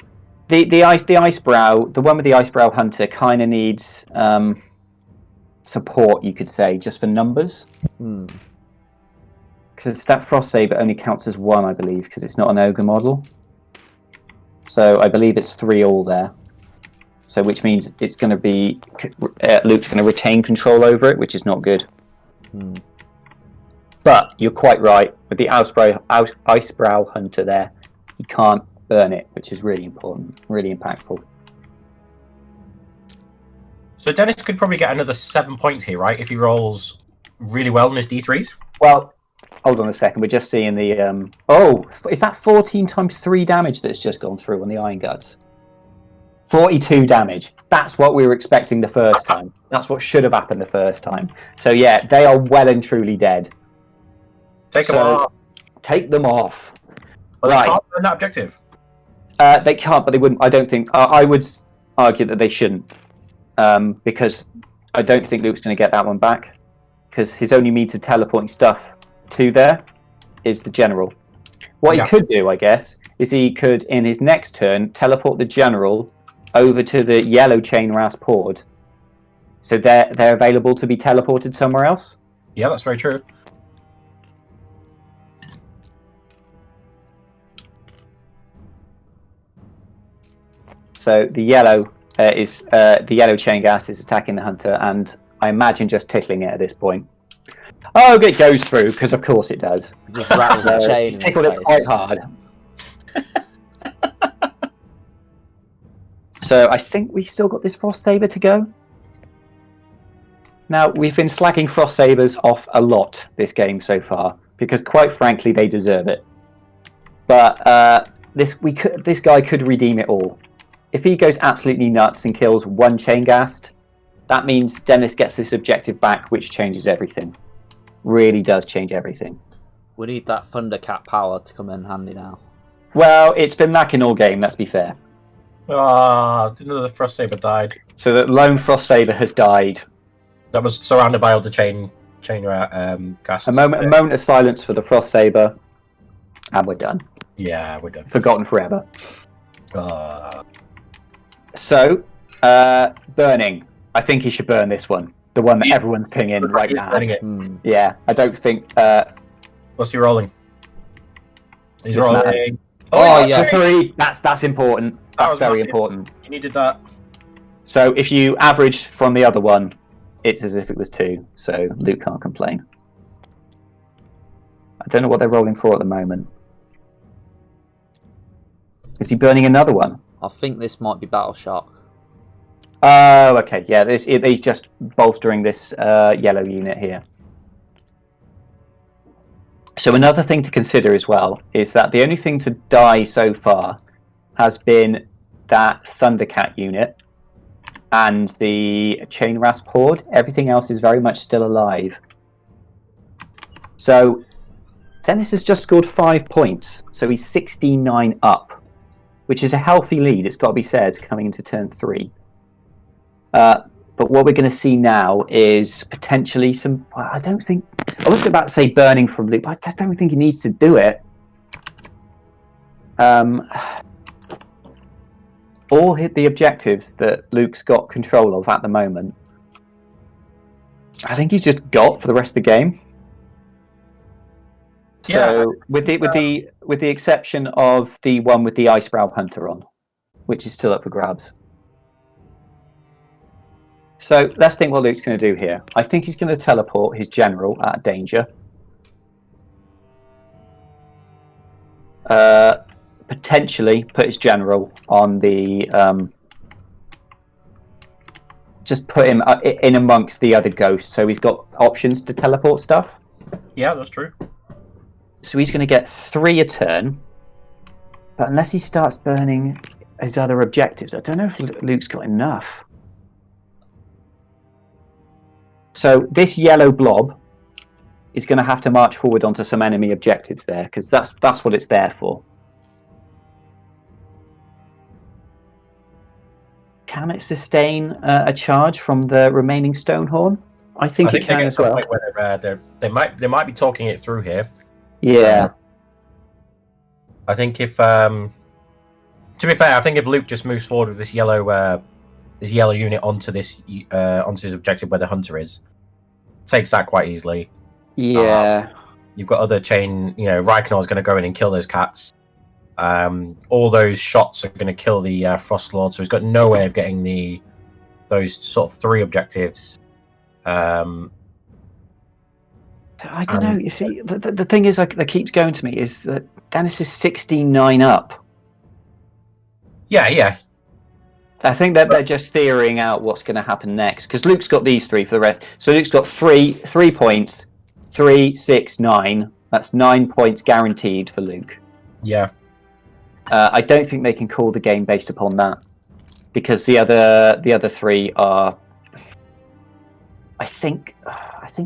The Icebrow, the one with the Icebrow Hunter, kind of needs support, you could say, just for numbers. Because that Frost Saber only counts as 1, I believe, because it's not an ogre model. So I believe it's 3 all there. So which means it's going to be Luke's going to retain control over it, which is not good. But you're quite right. With the Icebrow Hunter there, he can't burn it, which is really important, really impactful. So Dennis could probably get another 7 points here, right? If he rolls really well in his D3s. Well, hold on a second. We're just seeing the... Oh, is that 14 times 3 damage that's just gone through on the Iron Guts? 42 damage. That's what we were expecting the first time. That's what should have happened the first time. So yeah, they are well and truly dead. Take them off. Take them off. Well, right. They can't earn that objective. They can't, but they wouldn't. I don't think. I would argue that they shouldn't, because I don't think Luke's going to get that one back. Because his only means of teleporting stuff to there is the general. What he could do, I guess, is he could, in his next turn, teleport the general over to the yellow chain rasp horde. So they're available to be teleported somewhere else. Yeah, that's very true. So the yellow the yellow chain gas is attacking the hunter, and I imagine just tickling it at this point. Oh, it goes through, because of course it does. Just rattles the chain. He's tickled it quite hard. So I think we still got this Frost Saber to go. Now, we've been slagging Frost Sabers off a lot this game so far, because quite frankly, they deserve it. But this guy could redeem it all. If he goes absolutely nuts and kills one chain ghast, that means Dennis gets this objective back, which changes everything. Really does change everything. We need that Thundercat power to come in handy now. Well, it's been lacking all game, let's be fair. Another Frost Saber died. So the lone Frost Saber has died. That was surrounded by all the chain ghasts. A moment of silence for the Frost Saber, and we're done. Yeah, we're done. Forgotten forever. So, burning. I think he should burn this one. The one that everyone's pinging right now. Yeah, I don't think... What's he rolling? He's Just rolling. Mads. Oh, yeah. So 3. That's important. That's very important. You needed that. So if you average from the other one, it's as if it was 2. So Luke can't complain. I don't know what they're rolling for at the moment. Is he burning another one? I think this might be Battle Shock. Oh, okay. Yeah, he's just bolstering this yellow unit here. So another thing to consider as well is that the only thing to die so far has been that Thundercat unit and the Chain Rasp Horde. Everything else is very much still alive. So Dennis has just scored 5 points, so he's 69 up, which is a healthy lead, it's got to be said, coming into turn 3. But what we're going to see now is potentially some... I was about to say burning from Luke, but I just don't think he needs to do it. All hit the objectives that Luke's got control of at the moment. I think he's just got for the rest of the game. So with the exception of the one with the Icebrow Hunter on, which is still up for grabs. So let's think what Luke's going to do here. I think he's going to teleport his general out of danger. Potentially put his general on the... just put him in amongst the other ghosts, so he's got options to teleport stuff. Yeah, that's true. So he's going to get 3 a turn. But unless he starts burning his other objectives, I don't know if Luke's got enough. So this yellow blob is going to have to march forward onto some enemy objectives there, because that's what it's there for. Can it sustain a charge from the remaining Stonehorn? I think it can as well. They might be talking it through here. Yeah. I think if to be fair, I think if Luke just moves forward with this yellow unit onto his objective where the hunter is, takes that quite easily. Yeah. You've got other chain, Reichenor's going to go in and kill those cats. all those shots are going to kill the Frost Lord, so he's got no way of getting those sort of 3 objectives. I don't know. You see, the thing is, that keeps going to me is that Dennis is 16-9 up. Yeah. I think that they're just theorying out what's going to happen next, because Luke's got these 3 for the rest. So Luke's got 3 points, 3, 6, 9. That's 9 points guaranteed for Luke. Yeah. I don't think they can call the game based upon that, because the other 3 are. I think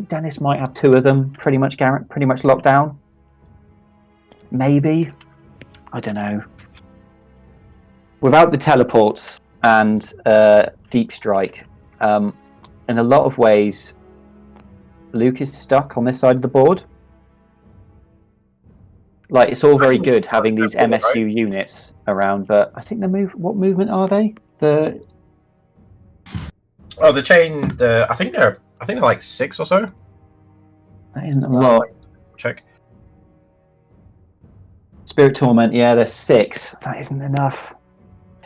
Dennis might have 2 of them pretty much locked down. Maybe, I don't know. Without the teleports and deep strike, in a lot of ways, Luke is stuck on this side of the board. Like, it's all very good having these MSU units around, but I think what movement are they? The chain. I think they're like 6 or so. That isn't a lot. Check. Spirit Torment, yeah, they're 6. That isn't enough.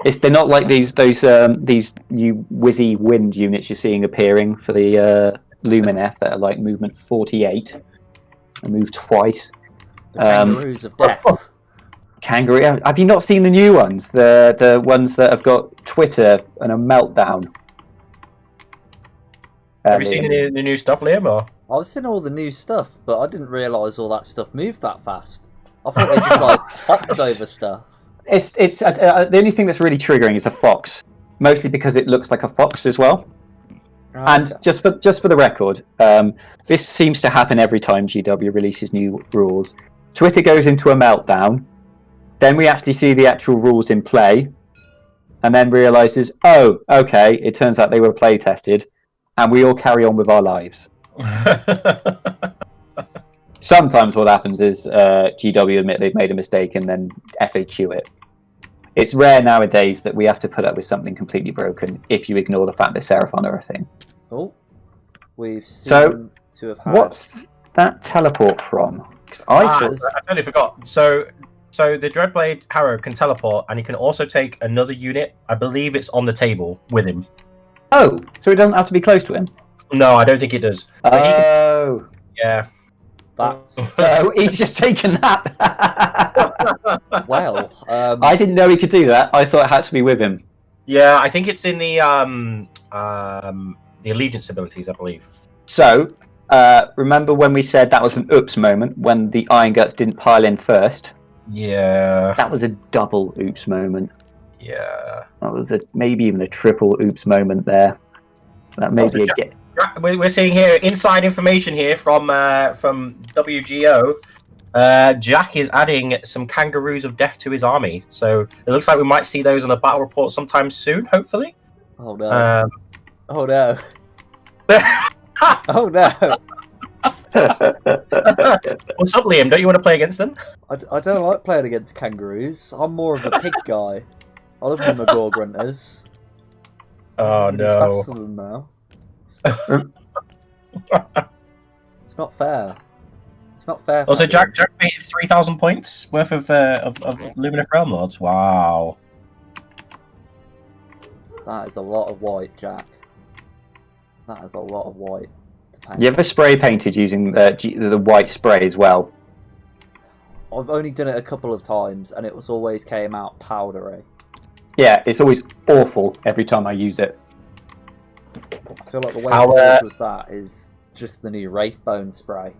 They're not like these new whizzy wind units you're seeing appearing for the Lumineth that are like movement 48 and move twice. The Kangaroos of Death. Kangaroo. Have you not seen the new ones? The ones that have got Twitter and a meltdown. Have you seen the new stuff, Liam? Or? I've seen all the new stuff, but I didn't realise all that stuff moved that fast. I thought they just like hopped over stuff. It's the only thing that's really triggering is the fox, mostly because it looks like a fox as well. Right. And just for the record, this seems to happen every time GW releases new rules. Twitter goes into a meltdown, then we actually see the actual rules in play, and then realises, oh, okay, it turns out they were play tested, and we all carry on with our lives. Sometimes what happens is GW admit they've made a mistake and then FAQ it. It's rare nowadays that we have to put up with something completely broken if you ignore the fact that Seraphon are a thing. Oh, we've seen to have had... What's that teleport from? I totally forgot. So the Dreadblade Harrow can teleport, and he can also take another unit. I believe it's on the table with him. Oh, so it doesn't have to be close to him? No, I don't think it does. Oh. Yeah. That's... So he's just taken that. Well, I didn't know he could do that. I thought it had to be with him. Yeah, I think it's in the allegiance abilities, I believe. So, remember when we said that was an oops moment when the Iron Guts didn't pile in first? Yeah. That was a double oops moment. Yeah. That was maybe even a triple oops moment there. That may be a get. We're seeing here inside information here from WGO. Jack is adding some Kangaroos of Death to his army, so it looks like we might see those on the battle report sometime soon, hopefully. Oh no! Oh no! Oh no! What's up, Liam? Don't you want to play against them? I don't like playing against kangaroos. I'm more of a pig guy. I love the Magor Grunters. Oh no! Faster than now. It's not fair. It's not fair. Also, Jack made 3,000 points worth of Lumineth Realm Lords. Wow. That is a lot of white, Jack. That is a lot of white to paint. You ever spray painted using the white spray as well? I've only done it a couple of times, and it always came out powdery. Yeah, it's always awful every time I use it. I feel like the way forward with that is just the new Wraithbone spray.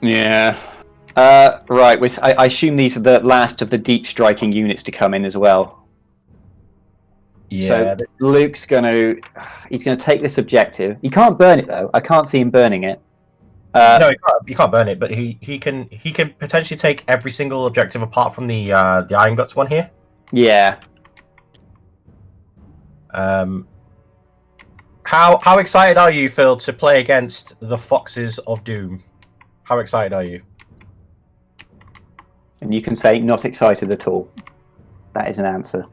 Yeah. Right. I assume these are the last of the deep striking units to come in as well. Yeah. So Luke's gonna take this objective. He can't burn it though. I can't see him burning it. No, he can't burn it, but he can potentially take every single objective apart from the Iron Guts one here. Yeah. How excited are you, Phil, to play against the Foxes of Doom? How excited are you? And you can say not excited at all. That is an answer.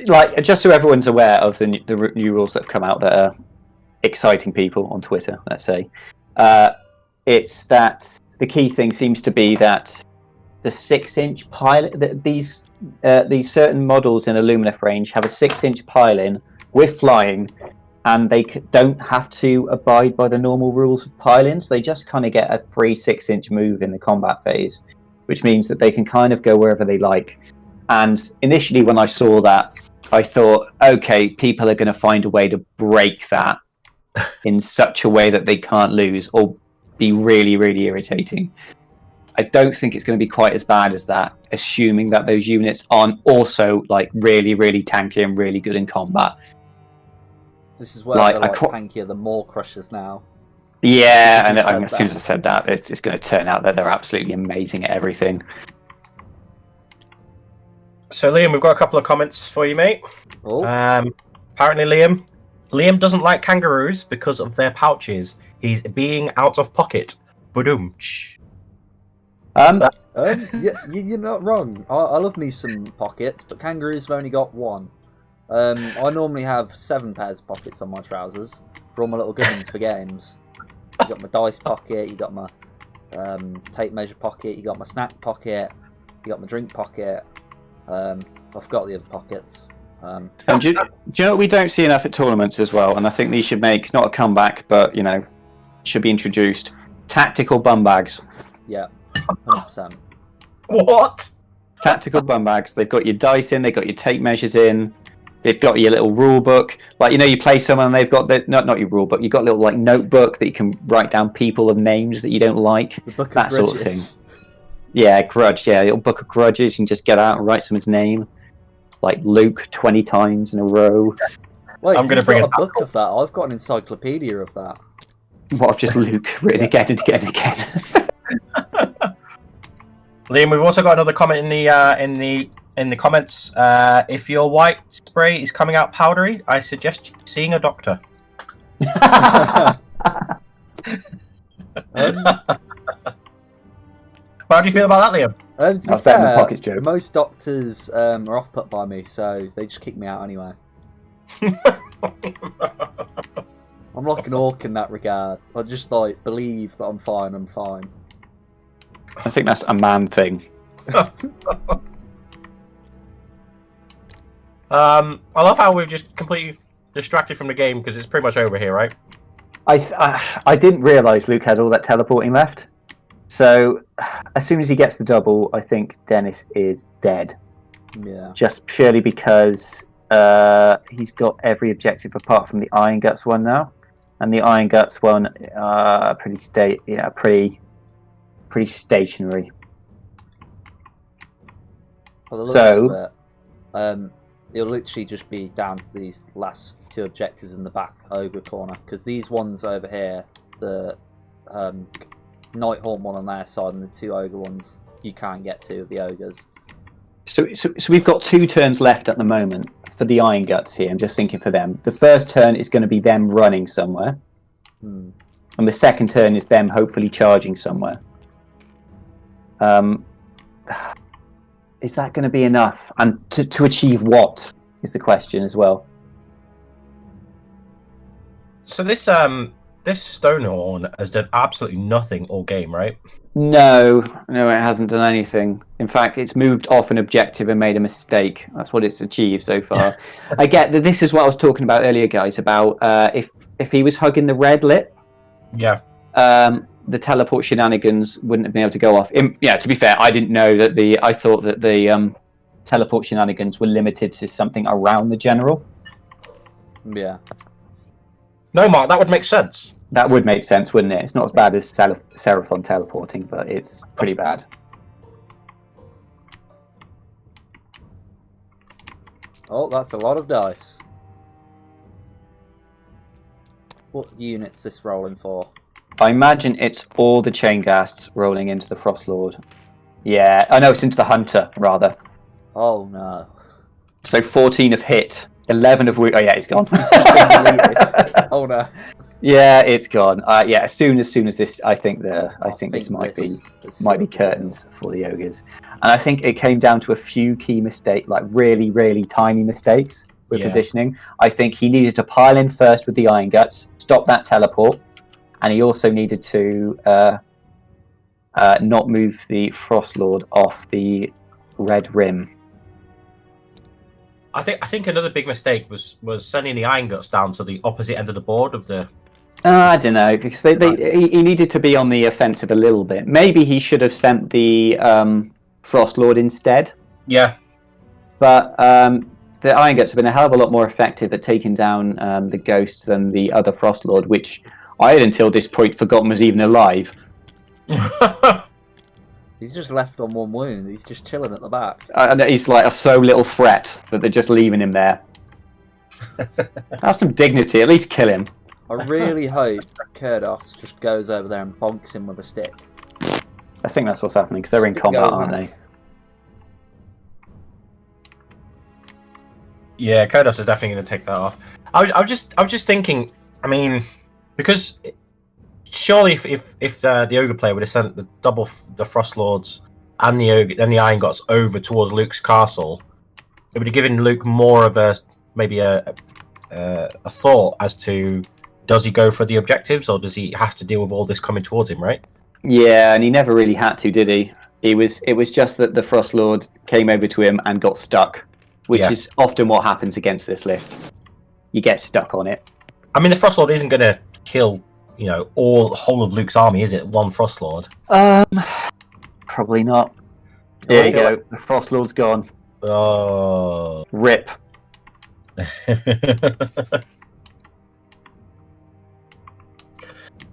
Like, just so everyone's aware of the new rules that have come out that are exciting people on Twitter, let's say. It's that the key thing seems to be that the 6-inch pile, these certain models in Illumineth range have a 6-inch pile-in with flying, and they don't have to abide by the normal rules of pile-ins. They just kind of get a free 6-inch move in the combat phase, which means that they can kind of go wherever they like. And initially when I saw that, I thought, okay, people are going to find a way to break that in such a way that they can't lose or be really, really irritating. I don't think it's going to be quite as bad as that, assuming that those units aren't also like really, really tanky and really good in combat. This is where they're tankier than more crushers now. Yeah, and as soon as I said that, it's going to turn out that they're absolutely amazing at everything. So Liam, we've got a couple of comments for you, mate. Oh. Apparently Liam doesn't like kangaroos because of their pouches. He's being out of pocket. Badoomch. You're not wrong. I love me some pockets, but kangaroos have only got one. I normally have 7 pairs of pockets on my trousers for all my little goodies for games. You got my dice pocket, you got my tape measure pocket, you got my snack pocket, you got my drink pocket. I forgot the other pockets. And do you know what we don't see enough at tournaments as well? And I think these should make not a comeback, but should be introduced. Tactical bum bags. Yeah, 100%. What? Tactical bum bags. They've got your dice in. They've got your tape measures in. They've got your little rule book. Like you play someone, and they've got not your rule book. You've got a little notebook that you can write down people and names that you don't like. The book that of sort of thing. Yeah, grudge. Yeah, a little book of grudges. You can just get out and write someone's name, like Luke 20 times in a row. Wait, I'm going to bring a book of that. I've got an encyclopedia of that. What, I've just Luke written again and again and again. Liam, we've also got another comment in the comments. If your white spray is coming out powdery, I suggest seeing a doctor. How do you feel about that, Liam? To be fair, pockets, Joe. Most doctors are off put by me, so they just kick me out anyway. I'm like an orc in that regard. I just believe that I'm fine. I'm fine. I think that's a man thing. I love how we've just completely distracted from the game because it's pretty much over here, right? I didn't realise Luke had all that teleporting left. So as soon as he gets the double, I think Dennis is dead. Yeah. Just purely because he's got every objective apart from the Iron Guts one now, and the Iron Guts one pretty stationary. So it'll literally just be down to these last 2 objectives in the back ogre corner, because these ones over here, the Nighthaunt one on their side and the 2 ogre ones, you can't get to with the ogres. So we've got 2 turns left at the moment for the Iron Guts here. I'm just thinking for them. The first turn is going to be them running somewhere, and the second turn is them hopefully charging somewhere. Is that going to be enough? And to achieve what is the question as well. So this Stonehorn has done absolutely nothing all game, right? No, it hasn't done anything. In fact, it's moved off an objective and made a mistake. That's what it's achieved so far. I get that this is what I was talking about earlier, guys, about if he was hugging the red lip. Yeah. The teleport shenanigans wouldn't have been able to go off. To be fair, I didn't know that I thought that the teleport shenanigans were limited to something around the general. Yeah. No, Mark, that would make sense. That would make sense, wouldn't it? It's not as bad as Seraphon teleporting, but it's pretty bad. Oh, that's a lot of dice. What unit's this rolling for? I imagine it's all the chain ghasts rolling into the Frost Lord. Yeah, I know it's into the Hunter, rather. Oh, no. So 14 of hit, 11 of... Oh, yeah, it's gone. Oh, no. Yeah, it's gone. As soon as this, I think this might be curtains for the ogres, and I think it came down to a few key mistakes, like really, really tiny mistakes with positioning. I think he needed to pile in first with the Iron Guts, stop that teleport, and he also needed to not move the Frostlord off the red rim. I think another big mistake was sending the Iron Guts down to the opposite end of the board of the. I don't know, because he needed to be on the offensive a little bit. Maybe he should have sent the Frostlord instead. Yeah. But the Iron Guts have been a hell of a lot more effective at taking down the Ghosts than the other Frostlord, which I had until this point forgotten was even alive. He's just left on 1 wound. He's just chilling at the back. And he's like a so little threat that they're just leaving him there. Have some dignity, at least kill him. I really hope Kurdos just goes over there and bonks him with a stick. I think that's what's happening, because they're in combat, aren't they? Yeah, Kurdos is definitely going to take that off. I was just thinking. I mean, because surely if the Ogre player would have sent the Frostlords and the Iron Guts over towards Luke's castle, it would have given Luke more of a thought as to, does he go for the objectives or does he have to deal with all this coming towards him, right? Yeah, and he never really had to, did he? It was just that the Frostlord came over to him and got stuck, which is often what happens against this list. You get stuck on it. I mean, the Frostlord isn't going to kill, the whole of Luke's army, is it? One Frostlord? Probably not. There you go. The Frostlord's gone. Oh. Rip.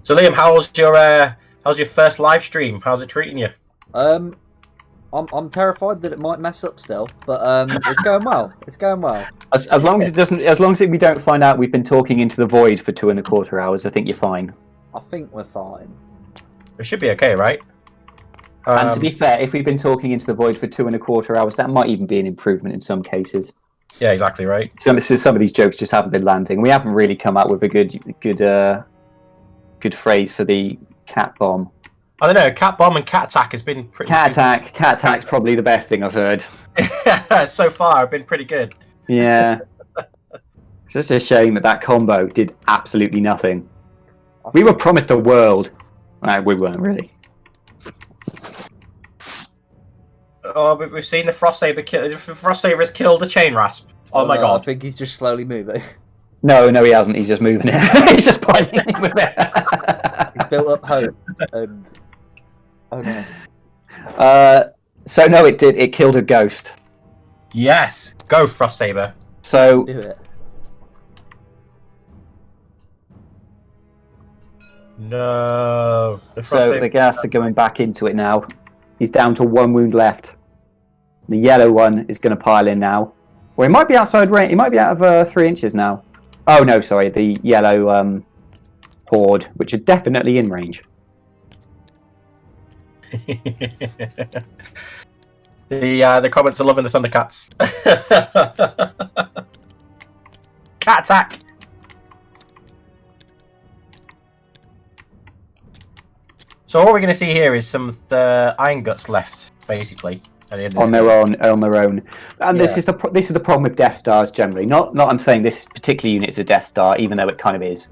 So Liam, how's your first live stream? How's it treating you? I'm terrified that it might mess up still, but it's going well. It's going well. As long as it doesn't, as long as we don't find out we've been talking into the void for 2.25 hours, I think you're fine. I think we're fine. It should be okay, right? And to be fair, if we've been talking into the void for 2.25 hours, that might even be an improvement in some cases. Yeah, exactly right. Some of these jokes just haven't been landing. We haven't really come up with a good phrase for the cat bomb. I don't know. Cat bomb and cat attack has been pretty. Cat attack's probably the best thing I've heard. So far, I've been pretty good. Yeah. It's just a shame that combo did absolutely nothing. We were promised a world. We weren't really. Oh, we've seen the Frostsaber kill. Frostsaber has killed the Chain Rasp. Oh my god! I think he's just slowly moving. No, he hasn't. He's just moving it. He's just piling it with it. He's built up hope, and oh no. So no, it did. It killed a ghost. Yes, go Frostsaber. So Do it. No. So the gas are going back into it now. He's down to 1 wound left. The yellow one is going to pile in now. Well, he might be outside range. He might be out of 3 inches now. Oh no, sorry. The yellow horde, which are definitely in range. The comments are loving the Thundercats. Cat attack. So all we're going to see here is some of the Iron Guts left, basically, at the end of on their own. And this is the problem with Death Stars generally. Not I'm saying this particular unit is a Death Star, even though it kind of is.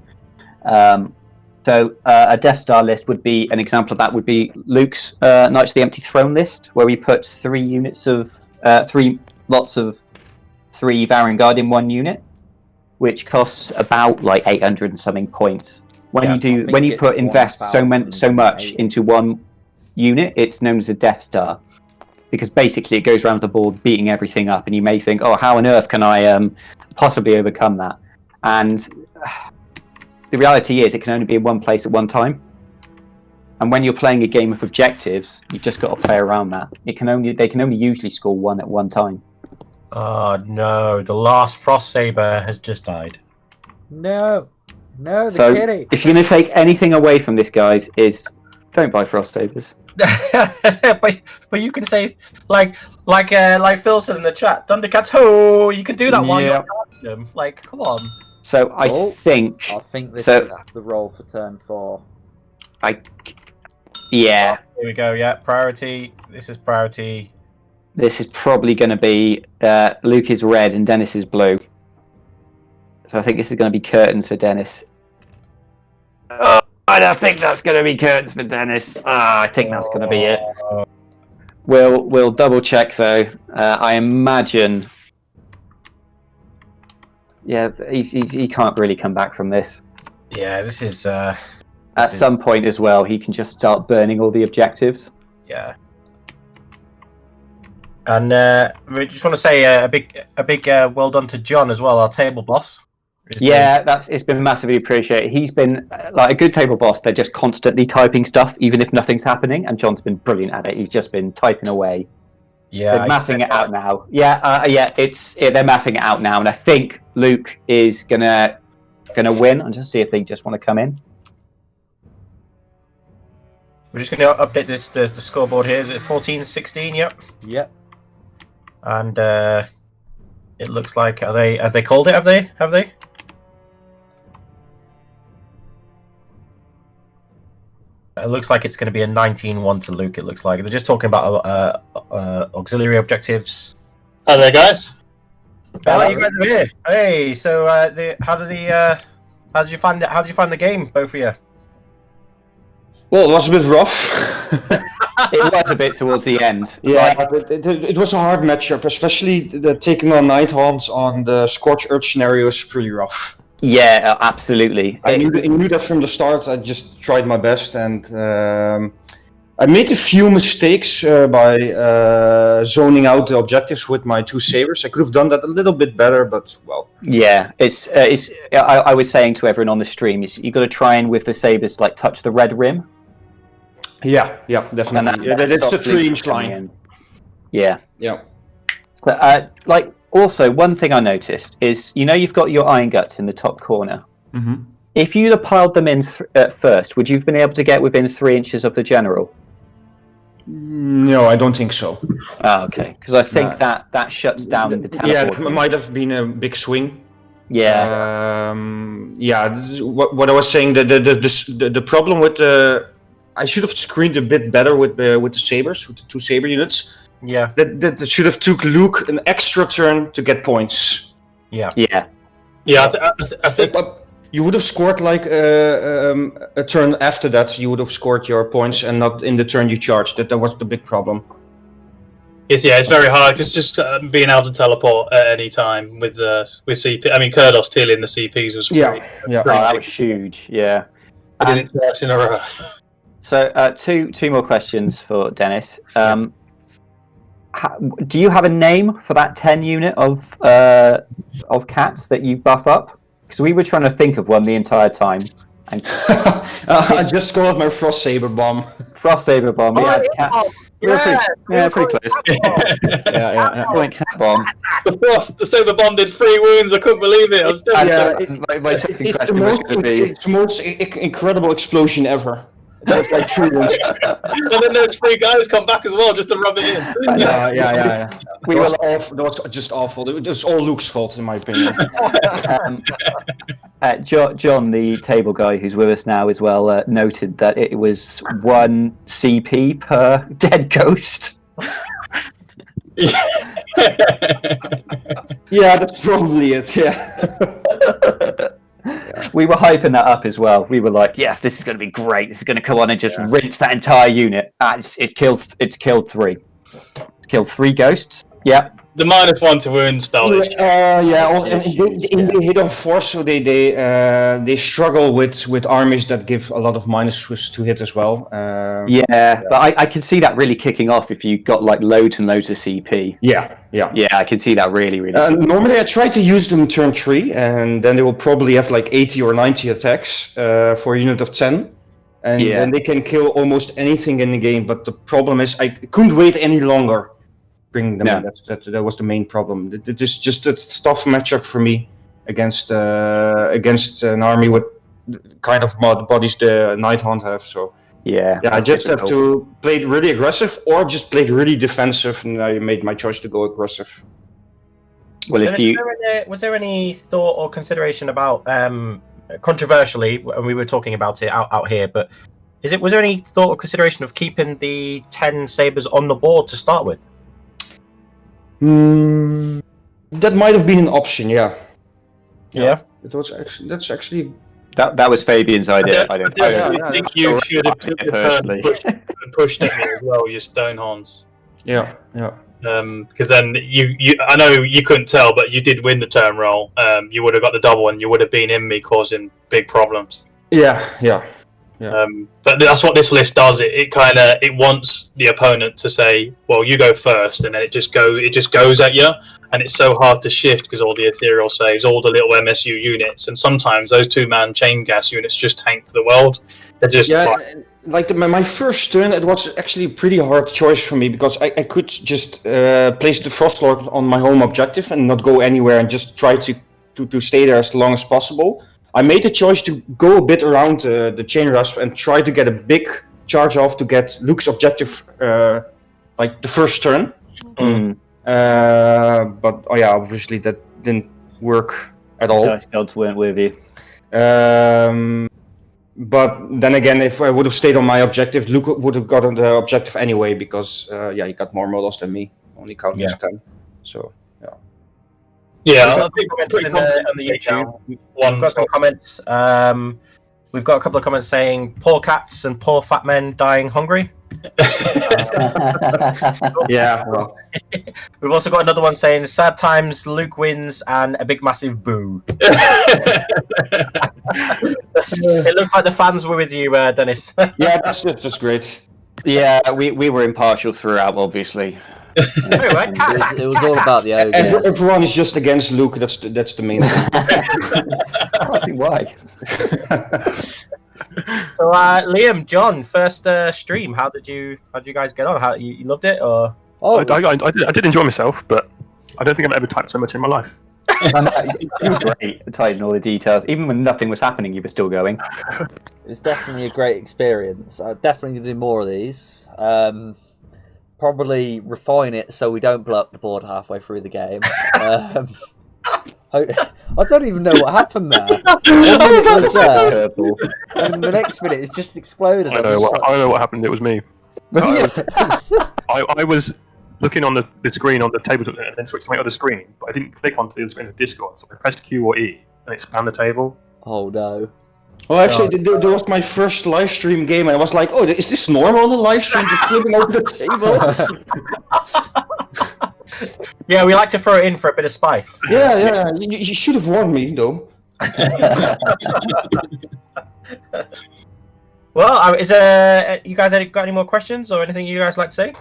So a Death Star list would be an example of that. Would be Luke's Knights of the Empty Throne list, where we put 3 units of 3 lots of 3 Varangard in 1 unit, which costs about like 800 and something points. When you invest so much into 1 unit, it's known as a Death Star, because basically it goes around the board beating everything up, and you may think, oh, how on earth can I possibly overcome that? And the reality is it can only be in 1 place at 1 time. And when you're playing a game of objectives, you've just got to play around that. They can only usually score 1 at 1 time. Oh no, the last Frostsaber has just died. No, the so kitty. If you're going to take anything away from this, guys, is don't buy Frostsabers. but you can say like Phil said in the chat, Thundercats ho! You can do that while you're charging them. Like, come on. So I think this is the roll for turn 4. Yeah. Here we go. Yeah, priority. This is priority. This is probably going to be Luke is red and Dennis is blue. So I think this is going to be curtains for Dennis. I don't think that's going to be curtains for Dennis. I think that's going to be it. We'll double check though. I imagine. Yeah, he can't really come back from this. Yeah, this is. At some point as well, he can just start burning all the objectives. Yeah. And we just want to say a big well done to John as well, our table boss. Yeah, it's been massively appreciated. He's been like a good table boss. They're just constantly typing stuff, even if nothing's happening. And John's been brilliant at it. He's just been typing away. Yeah, they're mapping it out now. Yeah, they're mapping it out now, and I think Luke is gonna win. And just see if they just want to come in. We're just going to update the scoreboard here. Is it 14-16? Yep. Yep. And it looks like have they called it? Have they? It looks like it's going to be a 19-1 to Luke. It looks like they're just talking about auxiliary objectives. Hi there, guys. Oh, you guys are here. Hey, so how did you find the game, both of you? Well, it was a bit rough. It was a bit towards the end. Yeah, it was a hard matchup, especially taking on Nighthaunt on the Scorch Earth scenario is pretty rough. Yeah, absolutely. I knew that from the start. I just tried my best, and I made a few mistakes by zoning out the objectives with my 2 sabers. I could have done that a little bit better, but well. Yeah, I was saying to everyone on the stream, you got to try and with the sabers like touch the red rim. Yeah, definitely. That's the 3-inch line. Yeah. Yeah. Like also one thing I noticed is you've got your iron guts in the top corner. Mm-hmm. If you'd have piled them in at first, would you have been able to get within 3 inches of the general? No, I don't think so. Oh, okay. Because I think that shuts down the teleport. Yeah, that might have been a big swing. Yeah. What I was saying, the problem with the, I should have screened a bit better with the sabers, with the 2 saber units. Yeah. That should have took Luke an extra turn to get points. Yeah. I think. You would have scored like a turn after that. You would have scored your points and not in the turn you charged. That was the big problem. It's very hard because just being able to teleport at any time with CP. I mean, Kurdos stealing the CPs was yeah. That was huge. Yeah. I did it twice in a row. So two more questions for Dennis. Do you have a name for that 10 unit of cats that you buff up? Because we were trying to think of one the entire time. And I just called my Frost Saber Bomb. Frost Saber Bomb. Pretty close. Like cat bomb. The Saber Bomb did 3 wounds. I couldn't believe it. I was it's the most incredible explosion ever. That's like 3 wounds. And then those 3 guys come back as well just to rub it in. Yeah. That was just awful. It was all Luke's fault, in my opinion. John, the table guy who's with us now as well, noted that it was 1 CP per dead ghost. Yeah, that's probably it. Yeah. We were hyping that up as well. We were like, "Yes, this is going to be great. This is going to come on and just rinse that entire unit." It's killed 3. It's killed 3 ghosts. Yeah. The -1 to wound spell is In the hit on force, so they struggle with armies that give a lot of minuses to hit as well. But I can see that really kicking off if you got like loads and loads of CP. Yeah, I can see that really. Normally, I try to use them turn 3, and then they will probably have like 80 or 90 attacks for a unit of 10, and then they can kill almost anything in the game. But the problem is, I couldn't wait any longer. Bringing them in. That was the main problem. It is just a tough matchup for me against an army with kind of bodies the Nighthaunt have. So I just have to play it really aggressive or just play it really defensive, and I made my choice to go aggressive. Well, was there any thought or consideration about controversially, and we were talking about it out here, but was there any thought or consideration of keeping the 10 sabers on the board to start with? That might have been an option, yeah. Yeah. That's actually That was Fabian's idea. I don't think you should have took the personally. turn and pushed at me as well, you Stonehorns. Yeah. Because then I know you couldn't tell, but you did win the turn roll. You would have got the double, and you would have been in me, causing big problems. Yeah. But that's what this list does. It wants the opponent to say, "Well, you go first," and then it just goes at you, and it's so hard to shift because all the ethereal saves, all the little MSU units, and sometimes those 2-man chain gas units just tank the world. They're just my first turn, it was actually a pretty hard choice for me because I could just place the Frostlord on my home objective and not go anywhere and just try to stay there as long as possible. I made the choice to go a bit around the chain rush and try to get a big charge off to get Luke's objective like the first turn. But obviously that didn't work at all. Dice gods weren't with you. But then again, if I would have stayed on my objective, Luke would have gotten the objective anyway because he got more models than me, only counting as 10. So yeah. On the YouTube. We've got some comments. We've got a couple of comments saying poor cats and poor fat men dying hungry. Yeah. Well. We've also got another one saying sad times, Luke wins, and a big massive boo. It looks like the fans were with you, Dennis. Yeah, that's great. Yeah, we were impartial throughout, obviously. Anyway, It was all about the ogres. Everyone is just against Luke. That's the main thing. I think why. So, Liam, John, first stream. How did you guys get on? How you loved it, or? Oh, I did enjoy myself, but I don't think I've ever typed so much in my life. You were great at typing all the details. Even when nothing was happening, you were still going. It was definitely a great experience. I'm definitely going to do more of these. Probably refine it so we don't blow up the board halfway through the game. I don't even know what happened there. One was there, and the next minute it's just exploded. I know what happened. It was me. I was looking on the screen on the tabletop and then switched to my other screen, but I didn't click onto the screen of Discord, so I pressed Q or E and it spanned the table. Oh no. Well, actually, there was my first live stream game, and I was like, "Oh, is this normal on the live stream? Just flipping over the table?" Yeah, we like to throw it in for a bit of spice. Yeah. You should have warned me, though. Well, is you guys got any more questions or anything you guys like to say?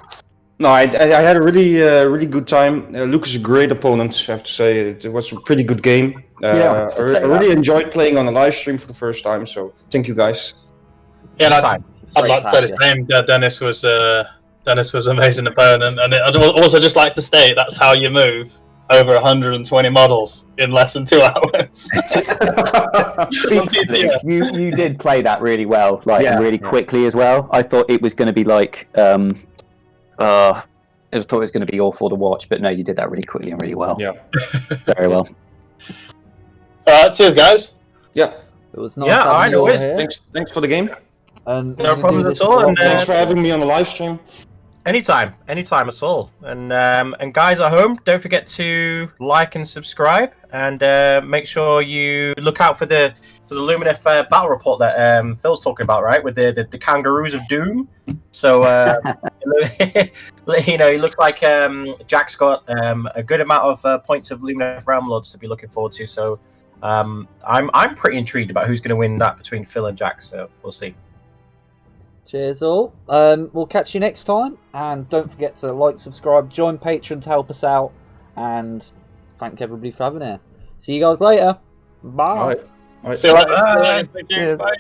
No, I had a really good time. Luke is a great opponent, I have to say. It was a pretty good game. I really enjoyed playing on a live stream for the first time, so thank you guys. Yeah, I'd like to say the same. Dennis was an amazing opponent, and I'd also just like to state that's how you move over 120 models in less than 2 hours. You did play that really well, really quickly as well. I thought it was going to be like, I thought it was going to be awful to watch, but no, you did that really quickly and really well. Yeah, very well. Cheers, guys. Yeah, it was nice. Yeah, I know. Thanks for the game. And no problem at all. And, thanks for having me on the live stream. Anytime at all. And guys at home, don't forget to like and subscribe, and make sure you look out for the Lumineth battle report that Phil's talking about, right? With the kangaroos of doom. So it looks like Jack's got a good amount of points of Lumineth Realm Lords to be looking forward to. So I'm pretty intrigued about who's going to win that between Phil and Jack. So we'll see. Cheers all. We'll catch you next time, and don't forget to like, subscribe, join Patreon to help us out, and thank everybody for having here. See you guys later. Bye. Bye. See you later. Thank you. Bye.